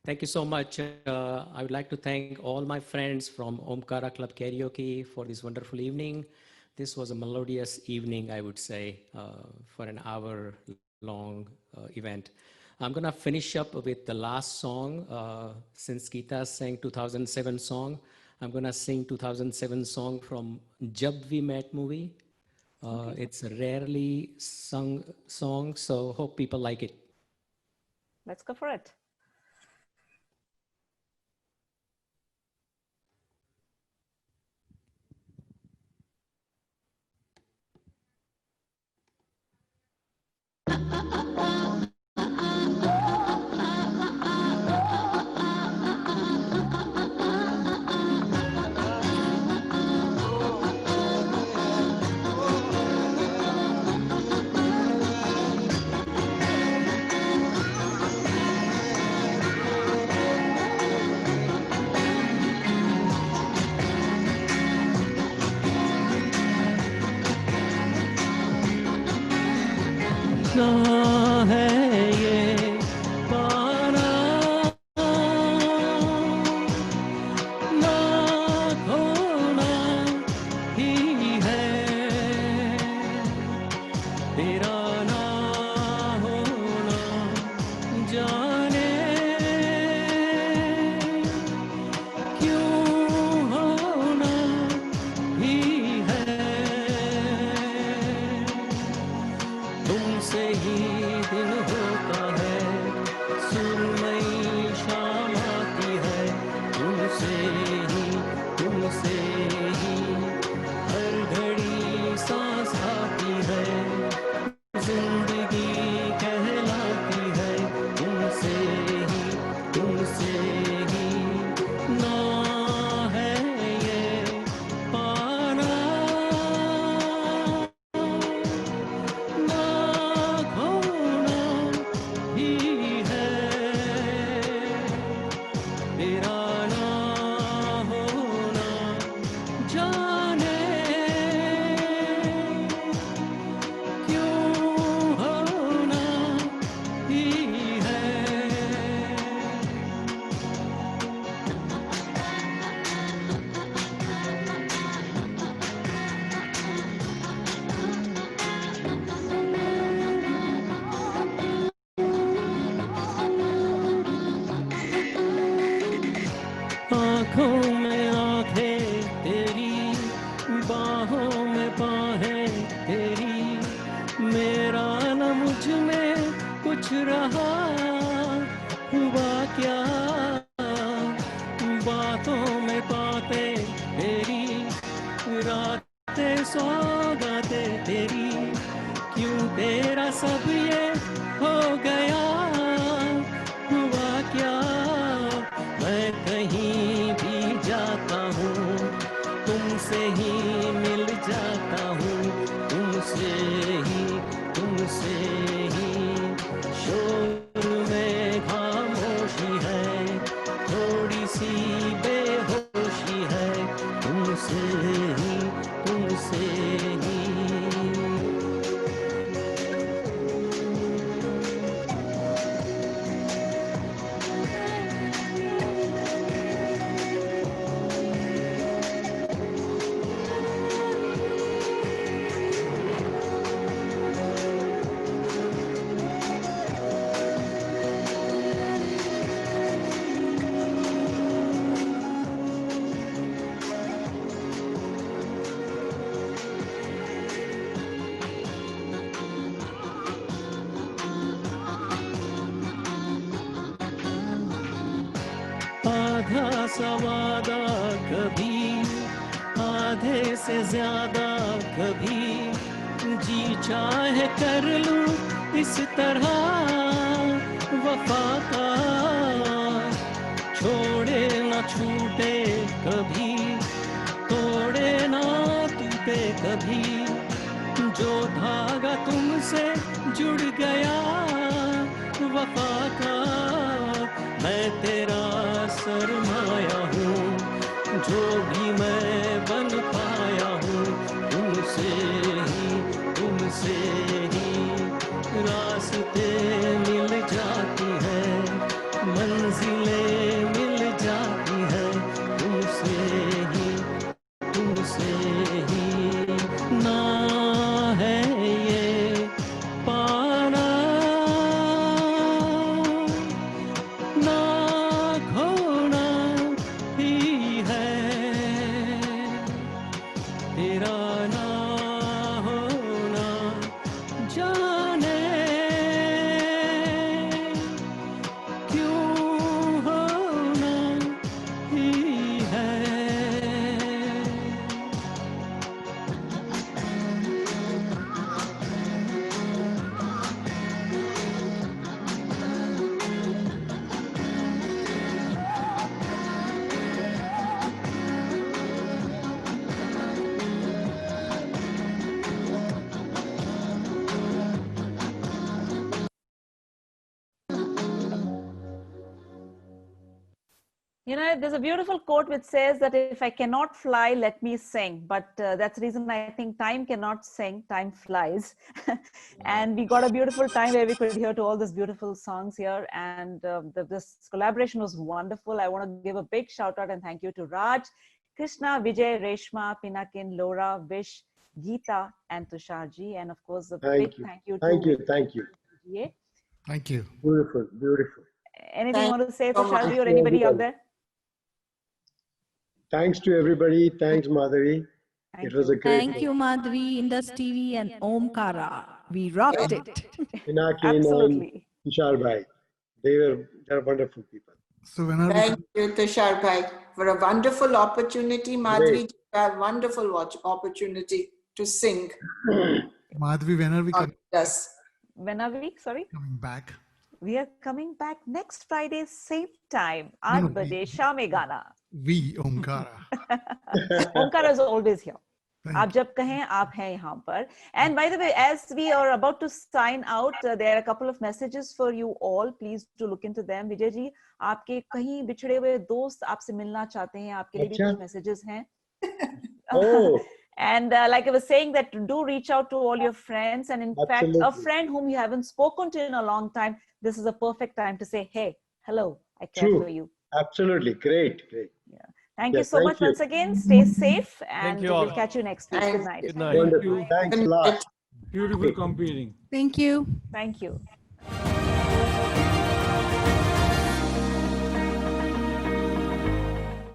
S13: Thank you so much. I would like to thank all my friends from Omkara Club Karaoke for this wonderful evening. This was a melodious evening, I would say, for an hour-long event. I'm gonna finish up with the last song. Since Geeta sang 2007 song, I'm gonna sing 2007 song from Jab We Met movie. Okay. It's a rarely sung song, so hope people like it.
S1: Let's go for it.
S12: आँखों में आँखें तेरी, बाहों में बाहें तेरी, मेरा न मुझ में कुछ रहा, हुआ क्या बातों में बातें तेरी, रातें सौगातें तेरी, क्यों तेरा सब ये हो गया, हुआ क्या मैं कहीं भी जाता हूँ, तुमसे ही मिल जाता हूँ, तुमसे ही शोर में खामोशी है, थोड़ी सी बेहोशी है, तुमसे ही आधा सवादा कभी, आधे से ज्यादा कभी, जी चाहे कर लूं इस तरह वफा का, छोड़े न छूटे कभी, तोड़े ना टूटे कभी, जो धागा तुमसे जुड़ गया वफा का, मैं तेरा सरमाया हूँ, जो भी
S1: You know, there's a beautiful quote which says that if I cannot fly, let me sing. But that's the reason I think time cannot sing, time flies. And we got a beautiful time where we could hear to all these beautiful songs here. And this collaboration was wonderful. I want to give a big shout out and thank you to Raj, Krishna, Vijay, Reshma, Pinakin, Laura, Vish, Geeta, and Tusharji. And of course, a big thank you to
S8: Thank you.
S1: PGA.
S10: Thank you.
S8: Beautiful, beautiful.
S1: Anything you want to say, Tusharji, or anybody out there?
S8: Thanks to everybody. Thanks, Madhuri. It was a great
S9: Thank you, Madhuri, Indus TV, and Omkara. We rocked it.
S8: Pinakin
S1: Absolutely.
S8: and Tushar Bhai. They're wonderful people.
S10: So when are
S5: Thank you, Tushar Bhai, for a wonderful opportunity. Madhuri, a wonderful opportunity to sing.
S10: Madhuri, when are we coming?
S5: Yes.
S1: When are we? Sorry?
S10: Coming back.
S1: We are coming back next Friday, same time. 8 baje, Sham Mein Gana.
S10: We, Omkara.
S1: Omkara is always here. आप जब कहें आप हैं यहाँ पर. And by the way, as we are about to sign out, there are a couple of messages for you all. Please do look into them. Vijay ji, आपके कहीं बिछड़े हुए दोस्त आपसे मिलना चाहते हैं. आपके लिए भी कुछ messages हैं.
S8: Oh.
S1: And like I was saying, that do reach out to all your friends. And in fact, a friend whom you haven't spoken to in a long time, this is a perfect time to say, hey, hello, I care for you.
S8: Absolutely. Great.
S1: Yeah. Thank you so much once again. Stay safe, and we'll catch you next week. Good night.
S3: Good night.
S8: Wonderful. Thanks a lot.
S3: Beautiful comparing.
S4: Thank you.
S1: Thank you.